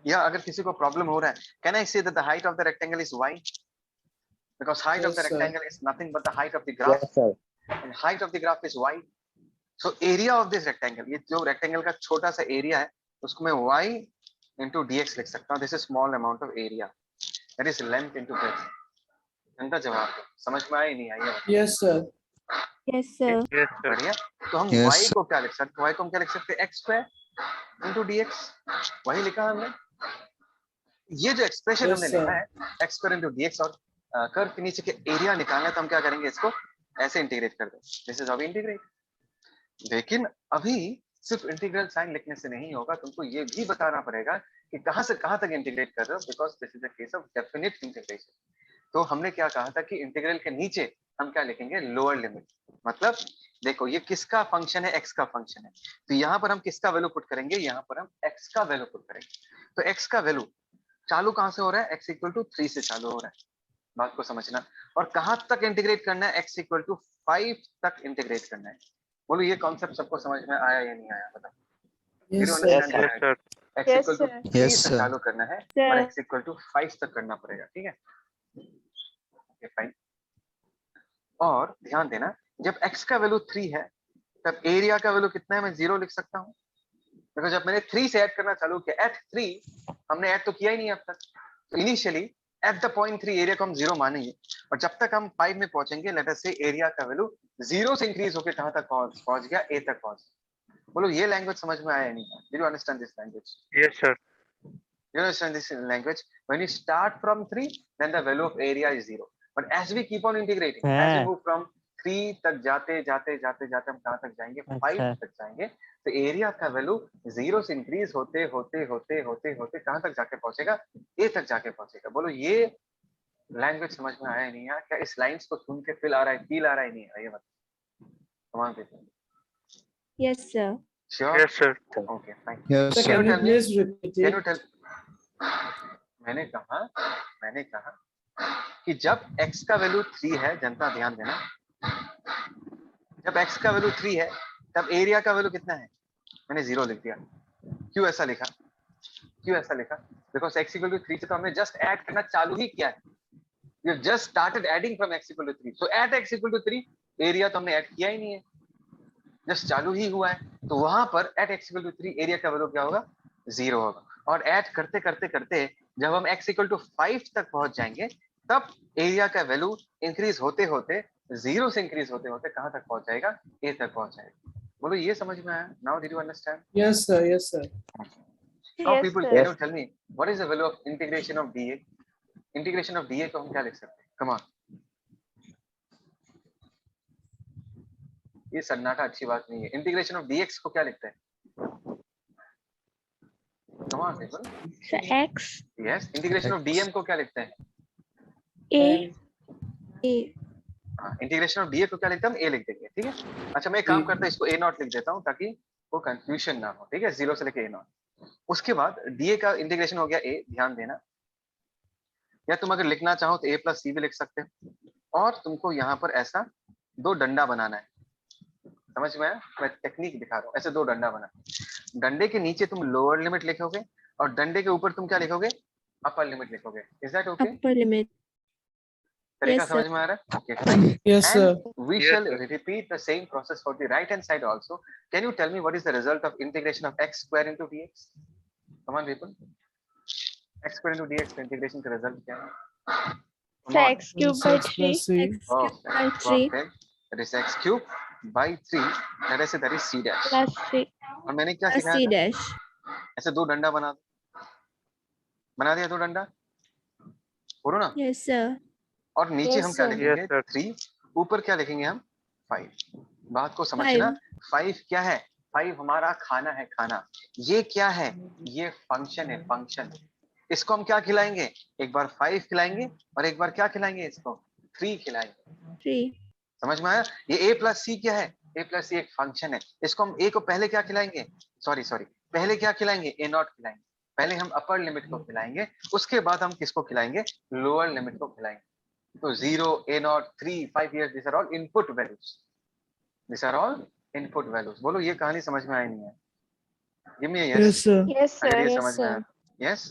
या अगर किसी को प्रॉब्लम हो रहा है, can I say that the height of the rectangle is y, because height of the Yes, sir. rectangle is nothing but the height of the graph, Yes, sir. and height of the graph is y. So area of this rectangle, ये जो rectangle का छोटा सा area है उसको मैं y into dx लिख सकता हूँ। This is small amount of area, that is length into breadth। इनका जवाब दो, समझ में आया नहीं आया? Yes, sir. Yes, sir. Yes, sir. बढ़िया। तो हम Yes, y sir. को क्या लिख सकते हैं? y को हम क्या लिख सकते हैं? x स्क्वायर into dx, वही लिखा हमने। ये जो एक्सप्रेशन Yes, हमने sir. लिखा है x स्क्वायर into dx और कर्व के नीचे के एरिया निकालना है, तो हम क्या करेंगे? इसको ऐसे इंटीग्रेट कर दें। This is how we integrate. लेकिन अभी सिर्फ इंटीग्रल साइन लिखने से नहीं होगा, तुमको ये भी बताना पड़ेगा कि कहां से कहां तक इंटीग्रेट कर रहे हो, because this is the case of definite integration. तो हमने क्या कहा था कि इंटीग्रल के नीचे हम क्या लिखेंगे? Lower limit. मतलब देखो ये किसका फंक्शन है? x का फंक्शन है, तो यहाँ पर हम किसका वैल्यू पुट करेंगे? यहाँ पर हम x का वैल्यू पुट करेंगे। तो x का वैल्यू चालू कहां से हो रहा है? x इक्वल टू 3 से चालू हो रहा है, बात को समझना। और कहां तक इंटीग्रेट करना है? x इक्वल टू 5 तक इंटीग्रेट करना है। बोलो ये कॉन्सेप्ट सबको समझ में आया या नहीं आया? बताओ। Yes, sir. Yes, sir. Yes, sir. x Yes, equal to sir. 3 Yes, से sir. चालू करना है Sir. और x इक्वल टू 5 तक करना पड़ेगा, ठीक है? Okay fine. और ध्यान देना, जब x का वैल्यू 3 है तब एरिया का वैल्यू कितना है? मैं 0 लिख सकता हूँ, बिकॉज जब मैंने 3 से ऐड करना चालू किया, एट 3 हमने ऐड तो किया ही नहीं अब तक। तो initially at the point 3 area को हम 0 मानेंगे, और जब तक हम 5 में पहुंचेंगे, लेट अस से एरिया का वैल्यू 0 से इंक्रीज होकर कहां तक पहुंच गया? a तक पहुंच। बोलो ये लैंग्वेज समझ में आया नहीं? Did you understand this language? Yes, sir. You understand this language? When you start from 3, then the value of area is 0. But as we keep on integrating, as we move from 3 तक जाते जाते जाते जाते हम कहां तक जाएंगे? 5 तक जाएंगे। तो एरिया का वैल्यू 0 से इंक्रीज होते होते होते होते होते कहां तक जाके पहुंचेगा? a तक जाके पहुंचेगा। बोलो ये लैंग्वेज समझ में आया नहीं आया? क्या इस लाइंस को सुन के फील आ रहा है या नहीं आ रहा? ये बताओ। कमाल पे। Yes, sir. Sure? Yes, sir. Okay, fine. Yes, Sir, sir. can you tell me- please repeat Can it? you tell? मैंने कहा कि जब x का वैल्यू 3 है, जनता ध्यान देना, जब x का वैल्यू 3 है तब एरिया का वैल्यू कितना है? मैंने 0 लिख दिया। क्यों ऐसा लिखा? बिकॉज x इक्वल टू 3 से तो हमने जस्ट ऐड करना चालू ही किया है। You just started adding from x equal to 3. So at x equal to 3 area तो हमने ऐड किया ही नहीं है, जस्ट चालू ही हुआ है। तो वहां पर at x equal to 3 area का वैल्यू क्या होगा? 0 होगा। और ऐड करते करते करते जब हम x equal to 5 तक पहुंच जाएंगे, तब एरिया का वैल्यू इंक्रीज होते होते 0 से इंक्रीज होते होते कहां तक पहुंच जाएगा? a तक पहुंच जाएगा। बोलो ये समझ में आया? Now did you understand? Yes, sir. Yes, sir. Now Yes, people, sir. can you tell me what is the value of integration of dA? Integration of dA को हम क्या लिख सकते हैं? कम ऑन, ये सन्नाटा अच्छी बात नहीं है। इंटीग्रेशन ऑफ dx को क्या लिखते हैं? कम on people. So x yes, integration of dm को क्या लिखते हैं? a हाँ, इंटीग्रेशन ऑफ dA को क्या लिखते हैं? हम a लिख देंगे, ठीक है? अच्छा, मैं एक काम करता हूँ, इसको a नॉट लिख देता हूँ ताकि वो कंफ्यूजन ना हो, ठीक है? 0 से लेके a नॉट। उसके बाद dA का इंटीग्रेशन हो गया a, ध्यान देना। या तुम अगर लिखना चाहो तो a प्लस सी भी लिख सकते हो, और तुमको यहाँ पर ऐसा 2 डंडा बनाना है। समझ में आया? मैं टेक्निक दिखा रहा हूँ। ऐसे 2 डंडा बना, डंडे के नीचे तुम लोअर लिमिट लिखोगे और डंडे के ऊपर तुम क्या लिखोगे? अपर लिमिट लिखोगे। Is that okay? upper limit. तरीका Yes, sir. समझ में आ रहा है? Okay, Yes, sir. we Yes, shall sir. repeat the same process for the right hand side also. Can you tell me what is the result of integration of x square into dx? Come on people, x square into dx का integration का result क्या है? Come So on. x cubed by 3. Plus c. X cubed by 3 Perfect. That is x cube by 3. That is c dash. plus 3 और मैंने क्या plus सिखाया c था? dash. ऐसे 2 डंडा बना दो, बना दिया 2 डंडा, बोलो ना। Yes, sir. और नीचे Yes, हम क्या sir. लिखेंगे? Yes, sir. 3, ऊपर क्या लिखेंगे हम? 5। बात को समझना। 5 क्या है? 5 हमारा खाना है, खाना। ये क्या है? ये फंक्शन है, फंक्शन। इसको हम क्या खिलाएंगे? एक बार 5 खिलाएंगे और एक बार क्या खिलाएंगे? इसको 3 खिलाएंगे। 3. समझ में आया? ये a प्लस सी क्या है? a प्लस सी एक फंक्शन है। इसको हम a को पहले क्या खिलाएंगे? सॉरी पहले क्या खिलाएंगे? a नॉट खिलाएंगे। पहले हम अपर लिमिट को खिलाएंगे, उसके बाद हम किसको खिलाएंगे? लोअर लिमिट को खिलाएंगे। तो 0, a not, 3, 5 years, these are all input values. These are all input values. बोलो ये कहानी समझ में आई नहीं है? Give me a yes. Yes, sir. Yes, sir. अगर ये Yes, समझ में sir. आया, यस,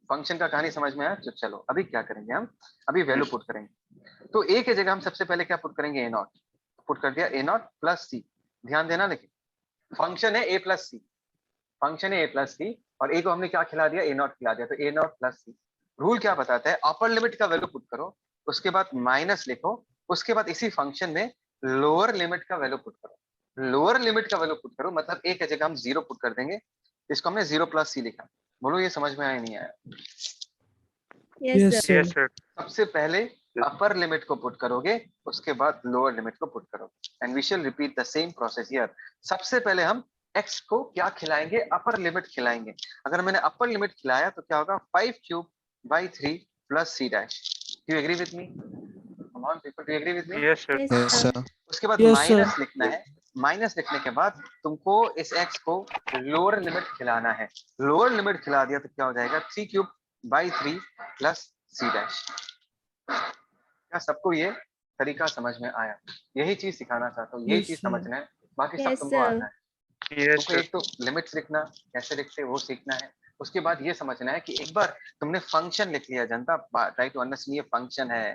फंक्शन का कहानी समझ में आया। तो चलो अभी क्या करेंगे हम? अभी वैल्यू पुट करेंगे। तो a के जगह हम सबसे पहले क्या पुट करेंगे? a नॉट पुट कर दिया, a नॉट प्लस सी। ध्यान देना, लेकिन फंक्शन है a प्लस सी, फंक्शन है a प्लस सी, और a को हमने क्या खिला दिया? a नॉट खिला दिया। तो a naught plus C. Rule क्या बताता है? अपर लिमिट का वैल्यू पुट करो, उसके बाद माइनस लिखो, उसके बाद इसी फंक्शन में लोअर लिमिट का वैल्यू पुट करो। लोअर लिमिट का वैल्यू पुट करो मतलब a के जगह हम 0 पुट कर देंगे, इसको हमने 0 प्लस सी लिखा। बोलो ये समझ में आया नहीं आया? Yes, Yes, sir. sir. Yes, sir. सबसे पहले अपर लिमिट को पुट करोगे, उसके बाद लोअर लिमिट को पुट करोगे, and we shall repeat the same process here. सबसे पहले हम x को क्या खिलाएंगे? अपर लिमिट खिलाएंगे। अगर मैंने अपर लिमिट खिलाया तो क्या होगा? 5 cube by 3 plus c dash. Do you agree with me? Come on people, do you agree with me? Yes, sir. Yes, Yes, sir. sir. उसके बाद Yes, sir. माइनस लिखना है। माइनस लिखने के बाद तुमको इस x को लोअर लिमिट खिलाना है। लोअर लिमिट खिला दिया तो क्या हो जाएगा? 3 cube by 3 plus c dash. क्या सबको ये तरीका समझ में आया? यही चीज सिखाना चाहता हूँ, यही Yes, चीज sir. समझना है, बाकी सब Yes, तुमको sir. आता है। Yes, तुमको sir. एक तो लिमिट्स लिखना कैसे लिखते हैं वो सीखना है, उसके बाद ये समझना है कि एक बार तुमने फंक्शन लिख लिया, जनता ट्राई टू अंडरस्टैंड, ये फंक्शन है,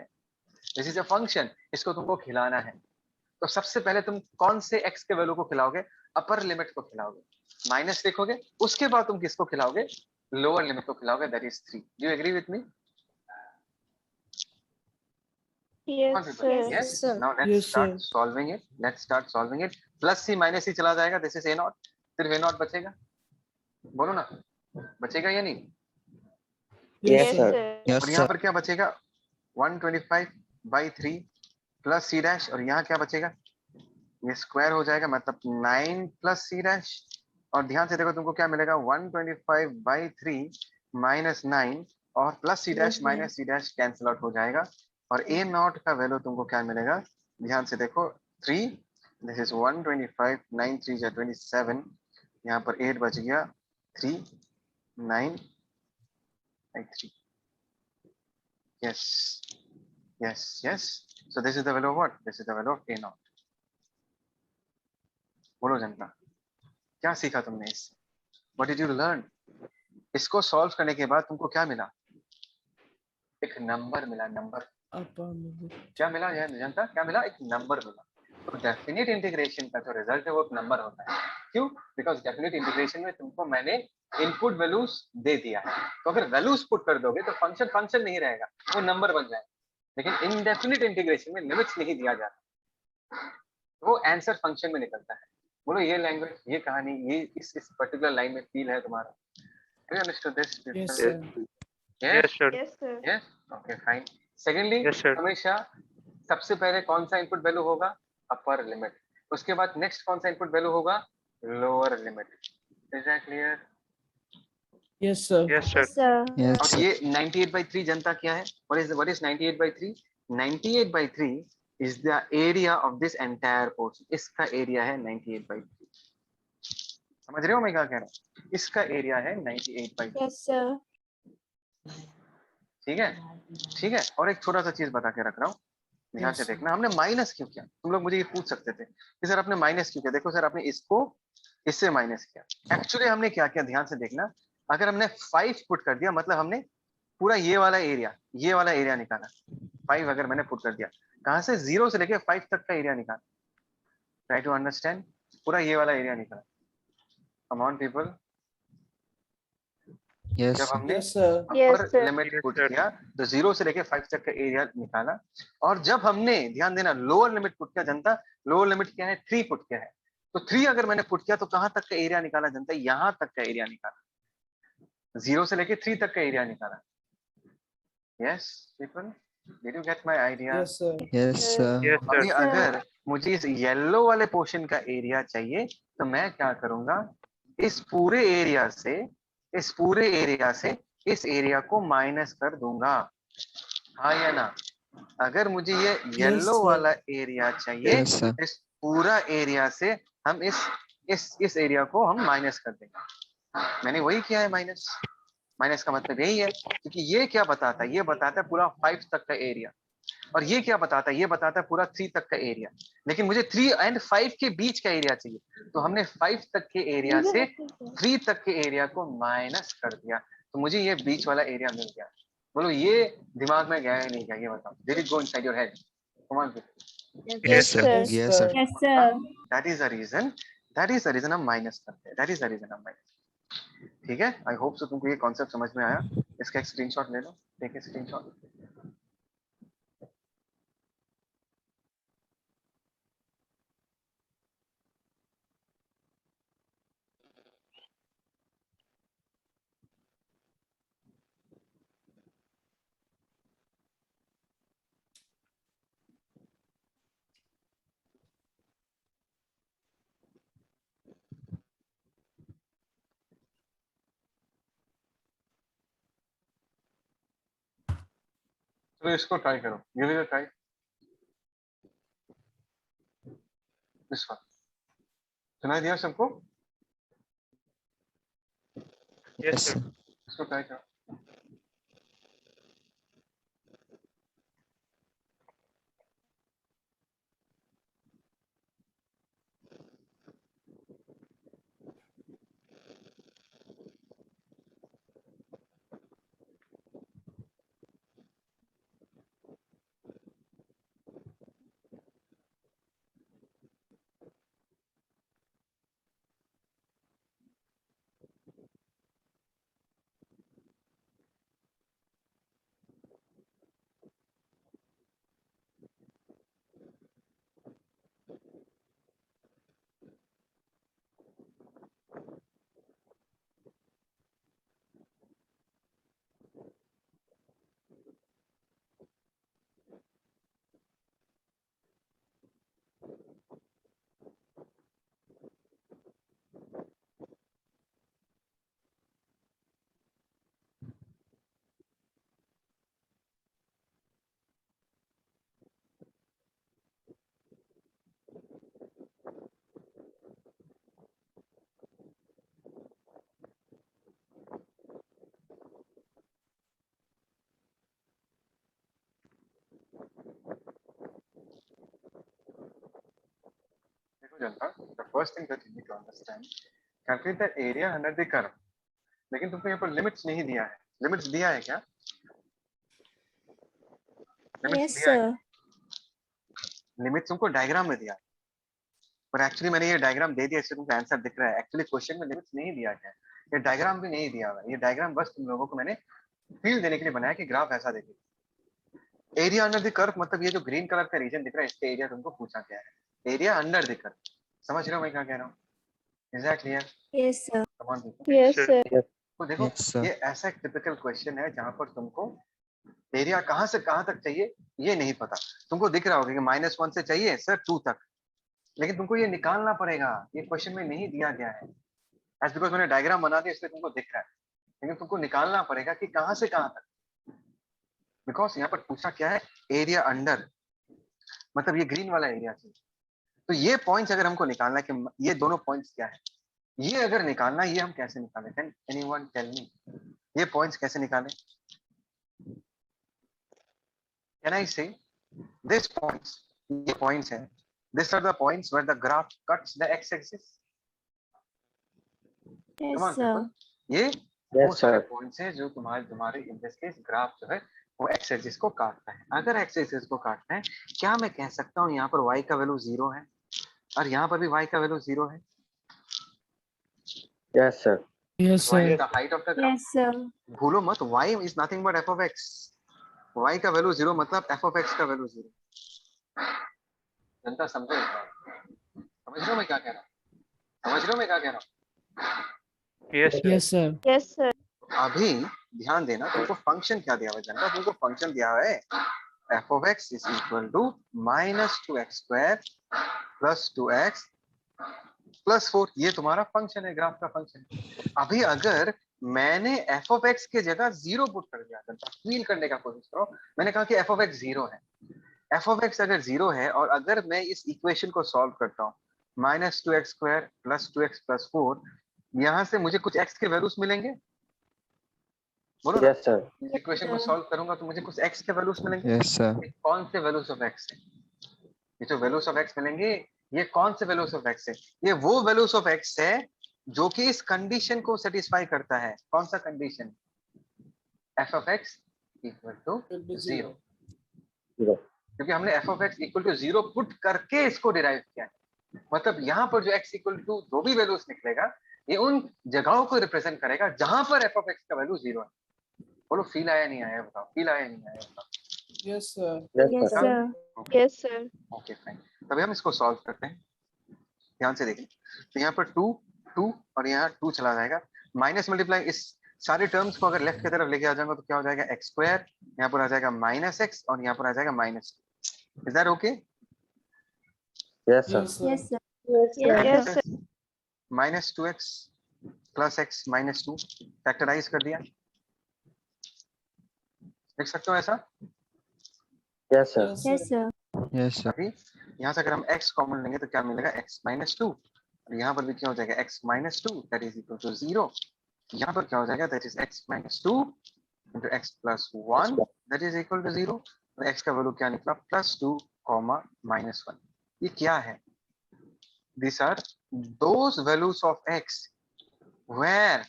दिस इज अ फंक्शन, इसको तुमको खिलाना है। तो सबसे पहले तुम कौन से x के वैल्यू को खिलाओगे? अपर लिमिट को खिलाओगे, माइनस लिखोगे, उसके बाद तुम किसको खिलाओगे? लोअर लिमिट को खिलाओगे, that is 3। Do you agree with me? Yes, sir. Yes. Yes. sir. Now let's Yes, start sir. solving it. Let's start solving it. Plus C minus C चला जाएगा, दिस इज a नॉट, सिर्फ a naught बचेगा। बोलो ना, बचेगा या नहीं? Yes, Yes, sir. sir. Yes, और यहाँ sir. पर क्या बचेगा? 125 बाई 3 प्लस सी डैश, और यहाँ क्या बचेगा? ये स्क्वायर हो जाएगा, मतलब 9 प्लस सी डैश। और ध्यान से देखो तुमको क्या मिलेगा? 125 बाई 3 माइनस 9 और plus C dash minus C dash cancel out हो जाएगा, और a नॉट का वैल्यू तुमको क्या मिलेगा? ध्यान से देखो, 3, दिस इज 125, 9 3 जा 27, यहाँ पर 8 बच गया, 3 9 3। yes yes yes, so this is the value of what? This is the value of a not. बोलो जनता, क्या सीखा तुमने इससे? What did you learn? इसको सॉल्व करने के बाद तुमको क्या मिला? एक नंबर मिला, नंबर। क्या मिला जनता? क्या मिला? एक नंबर मिला। तो डेफिनेट इंटीग्रेशन का जो रिजल्ट है वो एक नंबर होता है। क्यों? बिकॉज डेफिनेट इंटीग्रेशन में तुमको मैंने इनपुट वैल्यूज दे दिया है, तो अगर वैल्यूज पुट कर दोगे तो फंक्शन फंक्शन नहीं रहेगा, वो नंबर बन जाएगा। लेकिन इनडेफिनेट इंटीग्रेशन में लिमिट्स नहीं दिया जाता, वो आंसर फंक्शन में निकलता है। बोलो ये लैंग्वेज, ये कहानी, ये इस पर्टिकुलर लाइन में फील है तुम्हारा? Do you understood this? Yes, sir. Yes, sir. Yes, sir. Yes? Okay, fine. Secondly, Yes, sir. हमेशा सबसे पहले कौन सा इनपुट वैल्यू होगा? Upper limit. उसके बाद नेक्स्ट कौन सा इनपुट वैल्यू होगा? Lower limit. Is that clear? Yes, sir. Yes, sir. Yes, sir. Yes, और sir. ये 98/3 जनता क्या है? What is 98/3? 98/3 is the area of this entire portion. इसका एरिया है 98/3। समझ रहे हो मैं क्या कह रहा हूँ? इसका एरिया है 98/3। Yes, sir. ठीक है, ठीक है। और एक छोटा सा चीज बता के रख रहा हूँ, ध्यान से Yes, देखना। हमने माइनस क्यों किया? तुम लोग मुझे ये पूछ सकते थे कि सर आपने माइनस क्यों किया? देखो सर, आपने इसको इससे माइनस किया। एक्चुअली हमने क्या किया, ध्यान से देखना। अगर हमने 5 पुट कर दिया मतलब हमने पूरा ये वाला एरिया निकाला। 5 अगर मैंने पुट कर दिया, कहाँ से? 0 से लेके 5 तक का एरिया निकाला। ट्राई टू अंडरस्टैंड, पूरा ये वाला एरिया निकाला। कम ऑन पीपल, Yes, जब sir. हमने Yes, sir. Yes, अपर sir. Limit Yes, put sir. किया तो 0 से लेके 5 तक का एरिया निकाला। और जब हमने, ध्यान देना, लोअर लिमिट पुट किया जनता, लोअर लिमिट क्या है? 3 पुट किया है। तो 3 अगर मैंने पुट किया तो कहां तक का एरिया निकाला जनता? यहां तक का एरिया निकाला। 0 से लेके 3 तक का एरिया निकाला। Yes people, did you get my idea? Yes, sir. Yes, sir. Yes, sir. अभी अगर मुझे इस येलो वाले पोर्शन का एरिया चाहिए तो मैं क्या करूंगा, इस पूरे एरिया से इस एरिया को माइनस कर दूंगा, हाँ या ना? अगर मुझे ये येलो sir. वाला एरिया चाहिए, Yes, sir. इस पूरा एरिया से हम इस एरिया को हम माइनस कर देंगे। मैंने वही किया है, माइनस का मतलब यही है, क्योंकि ये क्या बताता है, ये बताता है पूरा 5 तक का एरिया, और ये क्या बताता है, ये बताता है पूरा 3 तक का एरिया। लेकिन मुझे 3 एंड 5 के बीच का एरिया चाहिए, तो हमने 5 तक के एरिया से 3 तक के एरिया को माइनस कर दिया, तो मुझे ये बीच वाला एरिया मिल गया। बोलो ये दिमाग में गया है नहीं गया, ये बताओ। Did it go inside your head? Come on, Yes, sir. Yes, sir. Yes, sir. That is the reason हम माइनस करते हैं, दैट इज द रीजन हम माइनस। ठीक है, आई होप सो तुमको ये कॉन्सेप्ट समझ में आया। इसका एक स्क्रीनशॉट ले लो, टेक ए स्क्रीनशॉट। तो इसको ट्राई करो, give it a try, this one. सुनाई दिया सबको? Yes, sir. इसको ट्राई करो। देखो जनता, the first thing that you need to understand, calculate the area under the curve. लेकिन तुमको यहाँ पर लिमिट्स नहीं दिया है, लिमिट्स दिया है क्या? Yes, sir. लिमिट्स तुमको डायग्राम में दिया है, पर एक्चुअली मैंने ये डायग्राम दे दिया, इससे तुमको आंसर दिख रहा है। एक्चुअली क्वेश्चन में लिमिट्स नहीं दिया गया है, ये डायग्राम भी नहीं दिया हुआ है। ये डायग्राम बस तुम लोगों को मैंने फील देने के लिए बनाया कि ग्राफ ऐसा देखे। एरिया अंडर द कर्व मतलब ये जो ग्रीन कलर का रीजन दिख रहा है, इसके एरिया तुमको पूछा गया है, एरिया अंडर द कर्व। समझ रहे हो मैं क्या कह रहा हूँ? Is that clear? Yes, sir. Come on people. Yes, sir. तो देखो Yes, sir. ये ऐसा एक टिपिकल क्वेश्चन है जहां पर तुमको एरिया कहां से कहां तक चाहिए ये नहीं पता। तुमको दिख रहा होगा कि -1 से चाहिए सर 2 तक, लेकिन तुमको ये निकालना पड़ेगा, ये क्वेश्चन में नहीं दिया गया है। एज बिकॉज मैंने डायग्राम बना दिया इसलिए तुमको दिख रहा है, लेकिन तुमको निकालना पड़ेगा कि कहां से कहां तक। बिकॉज यहाँ पर पूछा क्या है, एरिया अंडर, मतलब ये ग्रीन वाला एरिया चाहिए। तो ये पॉइंट्स अगर हमको निकालना है कि ये दोनों पॉइंट्स क्या है, ये अगर निकालना, ये हम कैसे निकालें? कैन एनीवन टेल मी ये पॉइंट्स कैसे निकालें? Can I say this points, ये पॉइंट्स हैं, this are the points where the graph cuts the X axis. Yes, Come on, sir. people. ये वो सारे पॉइंट्स हैं जो तुम्हारे इन दिस केस ग्राफ जो है वो एक्स एक्सिस को काटता है। अगर एक्स एक्सिस को काटना है, क्या मैं कह सकता हूँ यहाँ पर y का वैल्यू 0 है और यहाँ पर भी y का वैल्यू 0 है? Yes, sir. Yes, y sir. is the height of the graph. Yes, sir. भूलो मत, y is nothing but f of x. y का वैल्यू 0 मतलब f of x का वैल्यू 0। जनता समझे? समझ रहे हो मैं क्या कह रहा हूँ? समझ रहे हो मैं क्या कह रहा हूँ? Yes, sir. Yes, sir. Yes, sir. अभी ध्यान देना, तुमको फंक्शन क्या दिया हुआ है जनता? तुमको फंक्शन दिया हुआ है f of x is equal to minus 2x square plus 2x plus 4। ये तुम्हारा फंक्शन है, ग्राफ का फंक्शन। अभी अगर मैंने f of x के जगह 0 पुट कर दिया जनता, फील करने का कोशिश करो। मैंने कहा कि f of x 0 है। f of x अगर 0 है और अगर मैं इस इक्वेशन को सॉल्व करता हूँ minus 2x square plus 2x plus 4, यहाँ से मुझे कुछ x के वैल्यूज मिलेंगे। बोलो ना, यस सर, इस इक्वेशन को सॉल्व करूंगा तो मुझे कुछ x के वैल्यूज मिलेंगे। Yes, sir. ये कौन से वैल्यूज ऑफ x है? ये जो वैल्यूज ऑफ x मिलेंगे, ये कौन से वैल्यूज ऑफ x है? ये वो वैल्यूज ऑफ x है जो कि इस कंडीशन को सेटिस्फाई करता है। कौन सा condition? f of x equal to 0। क्योंकि हमने f of x equal to 0 put करके इसको डिराइव किया है। मतलब यहाँ पर जो x इक्वल टू जो भी वैल्यूज निकलेगा, ये उन जगहों को रिप्रेजेंट करेगा जहां पर f of x का वैल्यू 0 है। बोलो फील आया नहीं आया? बताओ फील आया नहीं आया? बताओ। Yes, sir. Yes, sir. Yes, sir. Okay fine, तभी हम इसको सॉल्व करते हैं। ध्यान से देखिए, तो यहाँ पर 2 2 और यहाँ 2 चला जाएगा। माइनस मल्टीप्लाई इस सारे टर्म्स को अगर लेफ्ट की तरफ लेके आ जाऊंगा तो क्या हो जाएगा? एक्स स्क्वायर, यहाँ पर आ जाएगा माइनस एक्स और यहाँ पर आ जाएगा minus. Is that okay? Yes sir, Yes, sir. Yes, sir. Yes, sir. Minus 2x plus X minus 2 factorise कर दिया। देख सकते हो ऐसा? Yes sir, Yes, sir. Yes, sir. अभी यहाँ से अगर हम x कॉमन लेंगे तो क्या मिलेगा? x माइनस 2, और यहाँ पर भी क्या हो जाएगा? x minus 2 that is equal to 0। यहाँ पर क्या हो जाएगा? That is x minus 2 into x plus 1 that is equal to 0। तो x का वैल्यू क्या निकला? Plus 2 comma minus 1। ये क्या है? These are those values of x where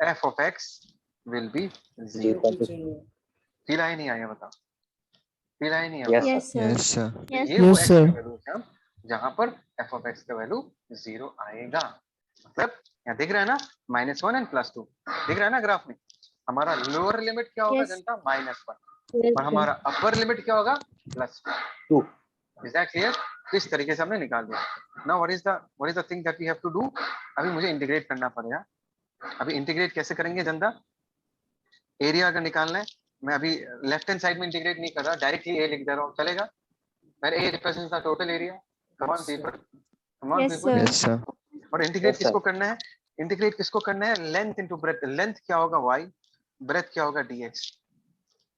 f of x will be 0। Feel आया नहीं आया? बताओ फील आया नहीं आया? Yes, Yes, sir. Yes, sir. Yes, ये वो Yes, x sir. के वैल्यूज हैं जहां पर f of x का वैल्यू 0 आएगा। मतलब यहाँ दिख रहा है ना, -1 एंड +2 दिख रहा है ना ग्राफ में। हमारा लोअर लिमिट क्या होगा Yes. जनता? -1, Yes, और sir. हमारा अपर लिमिट क्या होगा? +2। 2। Is that clear? इस तरीके से हमने निकाल दिया। Now what is the thing that we have to do? अभी मुझे इंटीग्रेट करना पड़ेगा। अभी इंटीग्रेट कैसे करेंगे जनता? एरिया अगर निकालना है, मैं अभी लेफ्ट हैंड साइड में इंटीग्रेट नहीं कर रहा, डायरेक्टली ए लिख दे रहा हूँ, चलेगा? Where A represents the total area. Come on people. Come on Yes, people. sir. Yes, sir. और इंटीग्रेट Yes, sir. किसको करना है? इंटीग्रेट किसको करना है? Length into breadth. लेंथ क्या होगा? y, ब्रेथ क्या होगा? dx।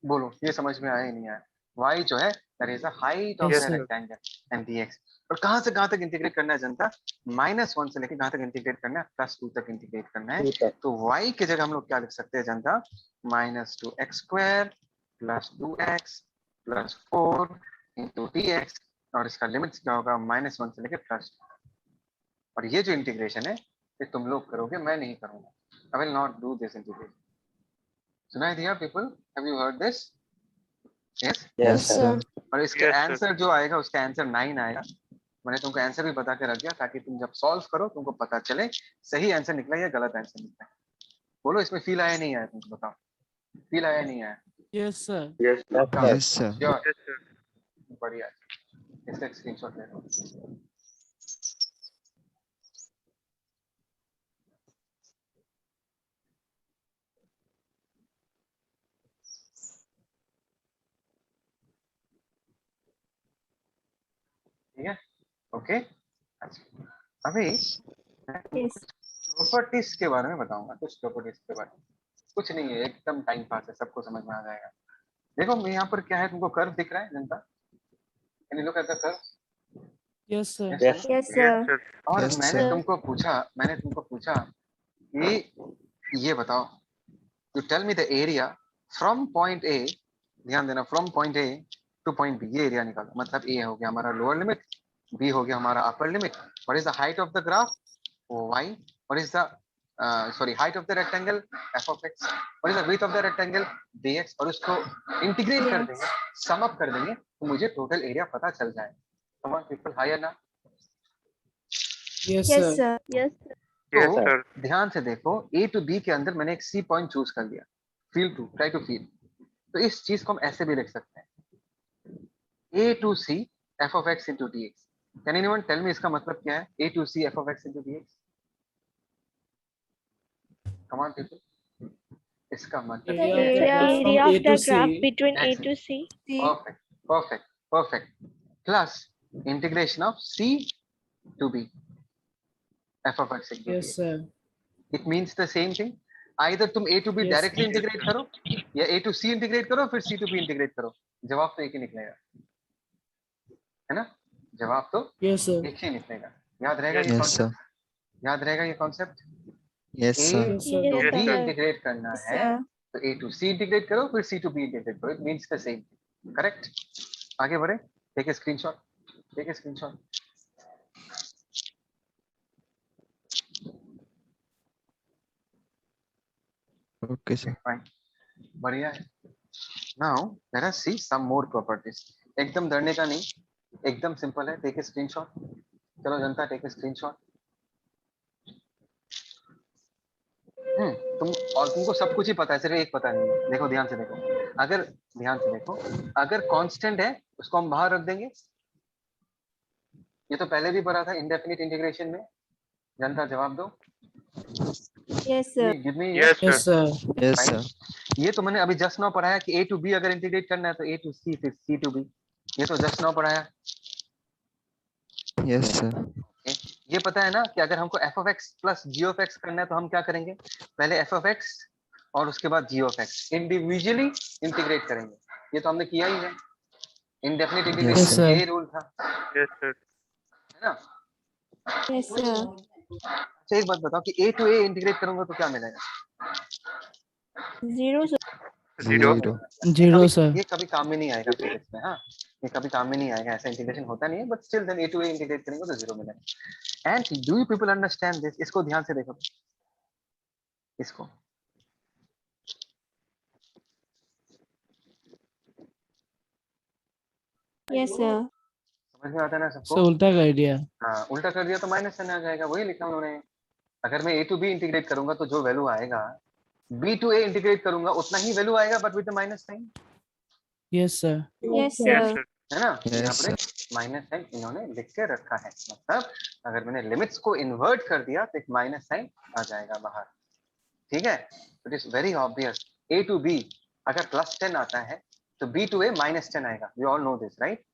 बोलो ये समझ में आया ही नहीं आया? y जो है that is the height of Yes, the sir. Rectangle and dx। और कहां से कहां तक इंटीग्रेट करना है जनता? -1 से लेके कहां तक इंटीग्रेट करना है? +2 तक इंटीग्रेट करना है। 2 तक। तो y की जगह हम लोग क्या लिख सकते हैं जनता? -2x square plus 2x plus 4 into dx, और इसका लिमिट्स क्या होगा? -1 से लेके +2। और ये जो इंटीग्रेशन है ये तुम लोग करोगे, मैं नहीं करूंगा। I will not do this integration. सुनाई दिया people? Have you heard this? Yes. Yes Yes, sir, sir. और इसका Yes, sir. आंसर जो आएगा उसका आंसर 9 आएगा। मैंने तुमको आंसर भी बता के रख दिया ताकि तुम जब सॉल्व करो तुमको पता चले सही आंसर निकला या गलत आंसर निकला। बोलो इसमें फील आया नहीं आया? तुमको बताओ फील आया नहीं आया? Yes, sir. Yes sir, Yes, sir. Sure? Yes, sir. बढ़िया, इसका एक स्क्रीनशॉट ले लो। ठीक है, ओके। अच्छा, अभी Yes. प्रॉपर्टीज के बारे में बताऊंगा, कुछ प्रॉपर्टीज के बारे में। कुछ नहीं है, एकदम टाइम पास है, सबको समझ में आ जाएगा। देखो मैं यहाँ पर क्या है, तुमको कर्व दिख रहा है जनता? Can you look at the curve? Yes, sir. Yes. Yes, Yes, sir. sir. और Yes, मैंने sir. तुमको पूछा कि ये बताओ, you tell me the area from point A, ध्यान देना, from point A to point B. ये एरिया निकालो। मतलब ए हो गया हमारा लोअर लिमिट, बी हो गया हमारा upper limit. What is the height of the graph? y. What is the height of the rectangle? f of x. What is the width of the rectangle? dx। और उसको integrate कर देंगे, sum up कर देंगे तो मुझे total area पता चल जाएगा। Come on people, hi ना? Yes, Yes, sir. sir. Yes, sir. Yes, तो sir. ध्यान से देखो, a to b के अंदर मैंने एक c पॉइंट चूज कर लिया। Feel to, try to feel. तो इस चीज को हम ऐसे भी लिख सकते हैं, a to c f of x into dx। Can anyone tell me इसका मतलब क्या है? a to c f of x into dx। Come on people. इसका मतलब Area of the graph between A to C. perfect, perfect, perfect. Plus integration of C to B. F of x into Yes, dx. sir. It means the same thing. Either तुम A to B Yes, directly integrate करो या A to C integrate करो फिर C to B integrate करो. जवाब तो एक ही निकलेगा, है ना? जवाब तो Yes, sir. एक ही निकलेगा. याद रहेगा ये Yes, कॉन्सेप्ट? sir. याद रहेगा ये concept? Yes, A sir. Yes, sir. to Yes, B sir. Integrate करना है तो A to C इंटीग्रेट करो फिर C to B इंटीग्रेट करो. It means the same thing. Correct? आगे बढ़े. Take a screenshot. Take a screenshot. Okay, sir. Fine. बढ़िया है. Now let us see some more properties. एकदम डरने का नहीं, एकदम सिंपल है. Take a screenshot. चलो जनता, take a screenshot. तुमको सब कुछ ही पता है, सिर्फ एक पता नहीं है. देखो ध्यान से देखो. अगर ध्यान से देखो, अगर कांस्टेंट है उसको हम बाहर रख देंगे. ये तो पहले भी पढ़ा था इंडेफिनिट इंटीग्रेशन में. जनता जवाब दो. Yes, sir. Give me. Yes, Yes, sir. sir. Yes, sir. ये तो मैंने अभी जस्ट नाउ पढ़ाया कि A to B अगर इंटीग्रेट करना है तो A to C फिर C to B. ये तो जस्ट नाउ पढ़ाया. Yes, sir. ये पता है ना कि अगर हमको f of x plus g of x करना है तो हम क्या करेंगे? पहले f of x और उसके बाद g of x individually integrate करेंगे. ये तो हमने किया ही है. Indefinite Yes, integration sir. ये रूल था, Yes, sir. है ना? Yes, sir. अच्छा एक बात बताओ कि A to A इंटीग्रेट करूंगा तो क्या मिलेगा? 0, sir. Zero. Zero, sir. ये कभी काम में नहीं आएगा फिजिक्स में. हाँ, ये कभी काम में नहीं आएगा. ऐसा इंटीग्रेशन होता नहीं है, but still then A to A integrate करेंगे तो 0 मिलेगा. And do you people understand this? इसको ध्यान से देखो. इसको Yes, sir. समझ में आता है ना सबको? So उल्टा कर दिया. हाँ, उल्टा कर दिया तो माइनस साइन आ जाएगा. वही लिखा उन्होंने. अगर मैं A to B इंटीग्रेट करूंगा तो जो वैल्यू आएगा, B to A इंटीग्रेट करूंगा उतना ही वैल्यू आएगा but with minus sign, Yes, sir. Yes, Yes, sir. sir. है ना? Yes, यहाँ पर माइनस साइन इन्होंने लिख के रखा है. मतलब अगर मैंने लिमिट्स को इन्वर्ट कर दिया तो एक माइनस साइन आ जाएगा बाहर. ठीक है? It is very obvious. A to B अगर प्लस 10 आता है तो B to A माइनस 10 आएगा. You all know this, right?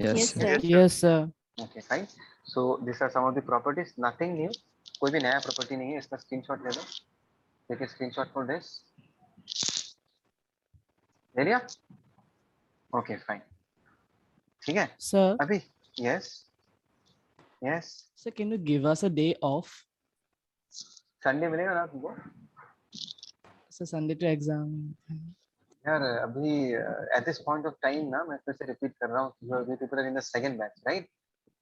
Yes, Yes, sir. sir. Yes, sir. Okay, fine. So these are some of the properties. Nothing new. कोई भी नया property नहीं है. इसका स्क्रीनशॉट ले लो. Take a screenshot for this. ले लिया? Okay, fine. ठीक है? Sir. अभी yes, yes. Sir, can you give us a day off? Sunday मिलेगा ना तुमको? Sir, Sunday to exam. यार अभी at this point of time ना मैं फिर से रिपीट कर रहा हूँ. You people are in the second batch, right?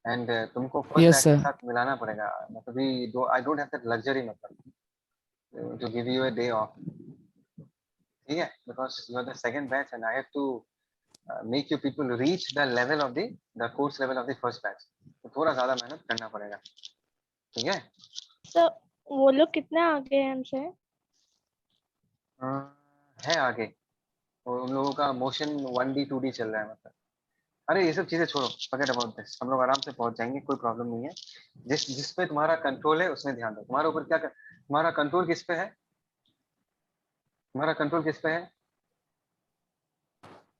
And तुमको first Yes, batch के sir. साथ मिलाना पड़ेगा. मतलब भी I don't have that luxury मतलब to give you a day off. ठीक है? Because you are the second batch and I have to make you people reach the level of the course level of the first batch. तो थोड़ा ज्यादा मेहनत करना पड़ेगा. ठीक है? So वो लोग कितने आगे हैं हमसे? है आगे. और उन लोगों का मोशन 1D 2D चल रहा है. मतलब अरे ये सब चीजें छोड़ो. Forget about this. हम लोग आराम से पहुंच जाएंगे. कोई प्रॉब्लम नहीं है. जिस पे तुम्हारा कंट्रोल है उसमें ध्यान दो. तुम्हारे ऊपर तुम्हारा कंट्रोल किस पे है? तुम्हारा कंट्रोल किस पे है?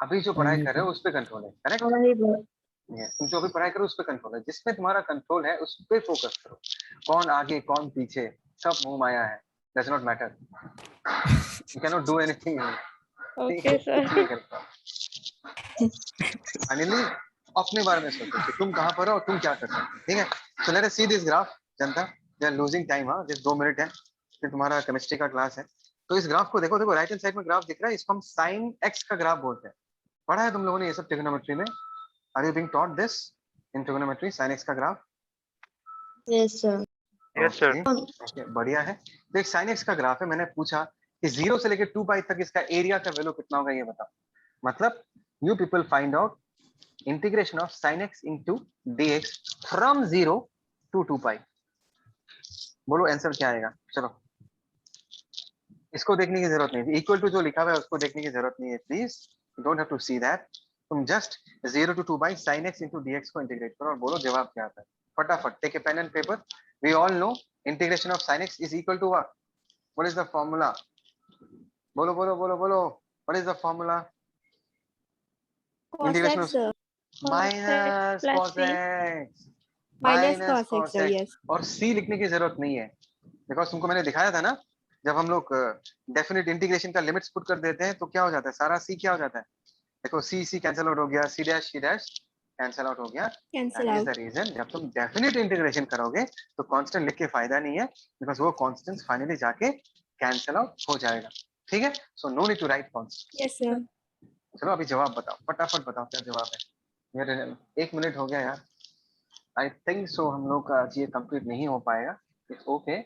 अभी जो पढ़ाई कर रहे हो उस पे कंट्रोल है. करेक्ट? तुम जो अभी पढ़ाई करो उस पे कंट्रोल है. जिसमें तुम्हारा कंट्रोल है उस पे फोकस करो. कौन आगे कौन पीछे सब मोह माया है. Does not matter. You can not do anything. Okay, sir. Finally अपने बारे में सोचो कि तुम कहाँ पर हो और तुम क्या कर सकते हो. ठीक है? So let us see this graph. Janata, they are losing time. हाँ, जस्ट 2 मिनट है फिर तुम्हारा केमिस्ट्री का क्लास है. तो इस ग्राफ को देखो. देखो राइट हैंड साइड में ग्राफ दिख रहा है. इसको हम साइन एक्स का ग्राफ बोलते हैं. पढ़ा है तुम लोगों ने ये सब ट्रिग्नोमेट्री में? Are you being taught this in trigonometry? Sine X का ग्राफ? Yes, sir. Yes, sir. Okay, बढ़िया है. तो एक साइन एक्स का ग्राफ है. मैंने पूछा कि 0 से लेकर 2 पाई तक इसका एरिया का वैल्यू कितना होगा ये बताओ. मतलब you people find out integration of sine x into dx from 0 to 2 पाई. बोलो आंसर क्या आएगा? चलो इसको देखने की जरूरत नहीं. इक्वल टू जो लिखा हुआ है उसको देखने की जरूरत नहीं है. Please don't have to see that. तुम just 0 to 2 pi sin x into dx को इंटीग्रेट करो और बोलो जवाब क्या आता है. फटाफट take a pen and paper. We all know integration of sin x is equal to what is the formula? बोलो बोलो बोलो बोलो, what is the formula? Cos Integration x, sir. minus plus cos c. x, Minus cos x, sir. Yes. और c लिखने की जरूरत नहीं है, बिकॉज तुमको मैंने दिखाया था ना, जब हम लोग डेफिनेट इंटीग्रेशन का लिमिट्स पुट कर देते हैं तो क्या हो जाता है, सारा c क्या हो जाता है, देखो c कैंसिल आउट हो गया, c डैश कैंसिल आउट हो गया। Cancel that is out. The reason जब तुम डेफिनेट इंटीग्रेशन करोगे तो कांस्टेंट लिख के फायदा नहीं है, बिकॉज वो कांस्टेंट्स फाइनली जाके कैंसिल आउट हो जाएगा। ठीक है, so no need to write constant. Yes, sir. चलो अभी जवाब बताओ, फटाफट बताओ क्या जवाब है। मेरे 1 मिनट हो गया यार, आई थिंक सो हम लोग का आज ये कंप्लीट नहीं हो पाएगा, इट्स ओके।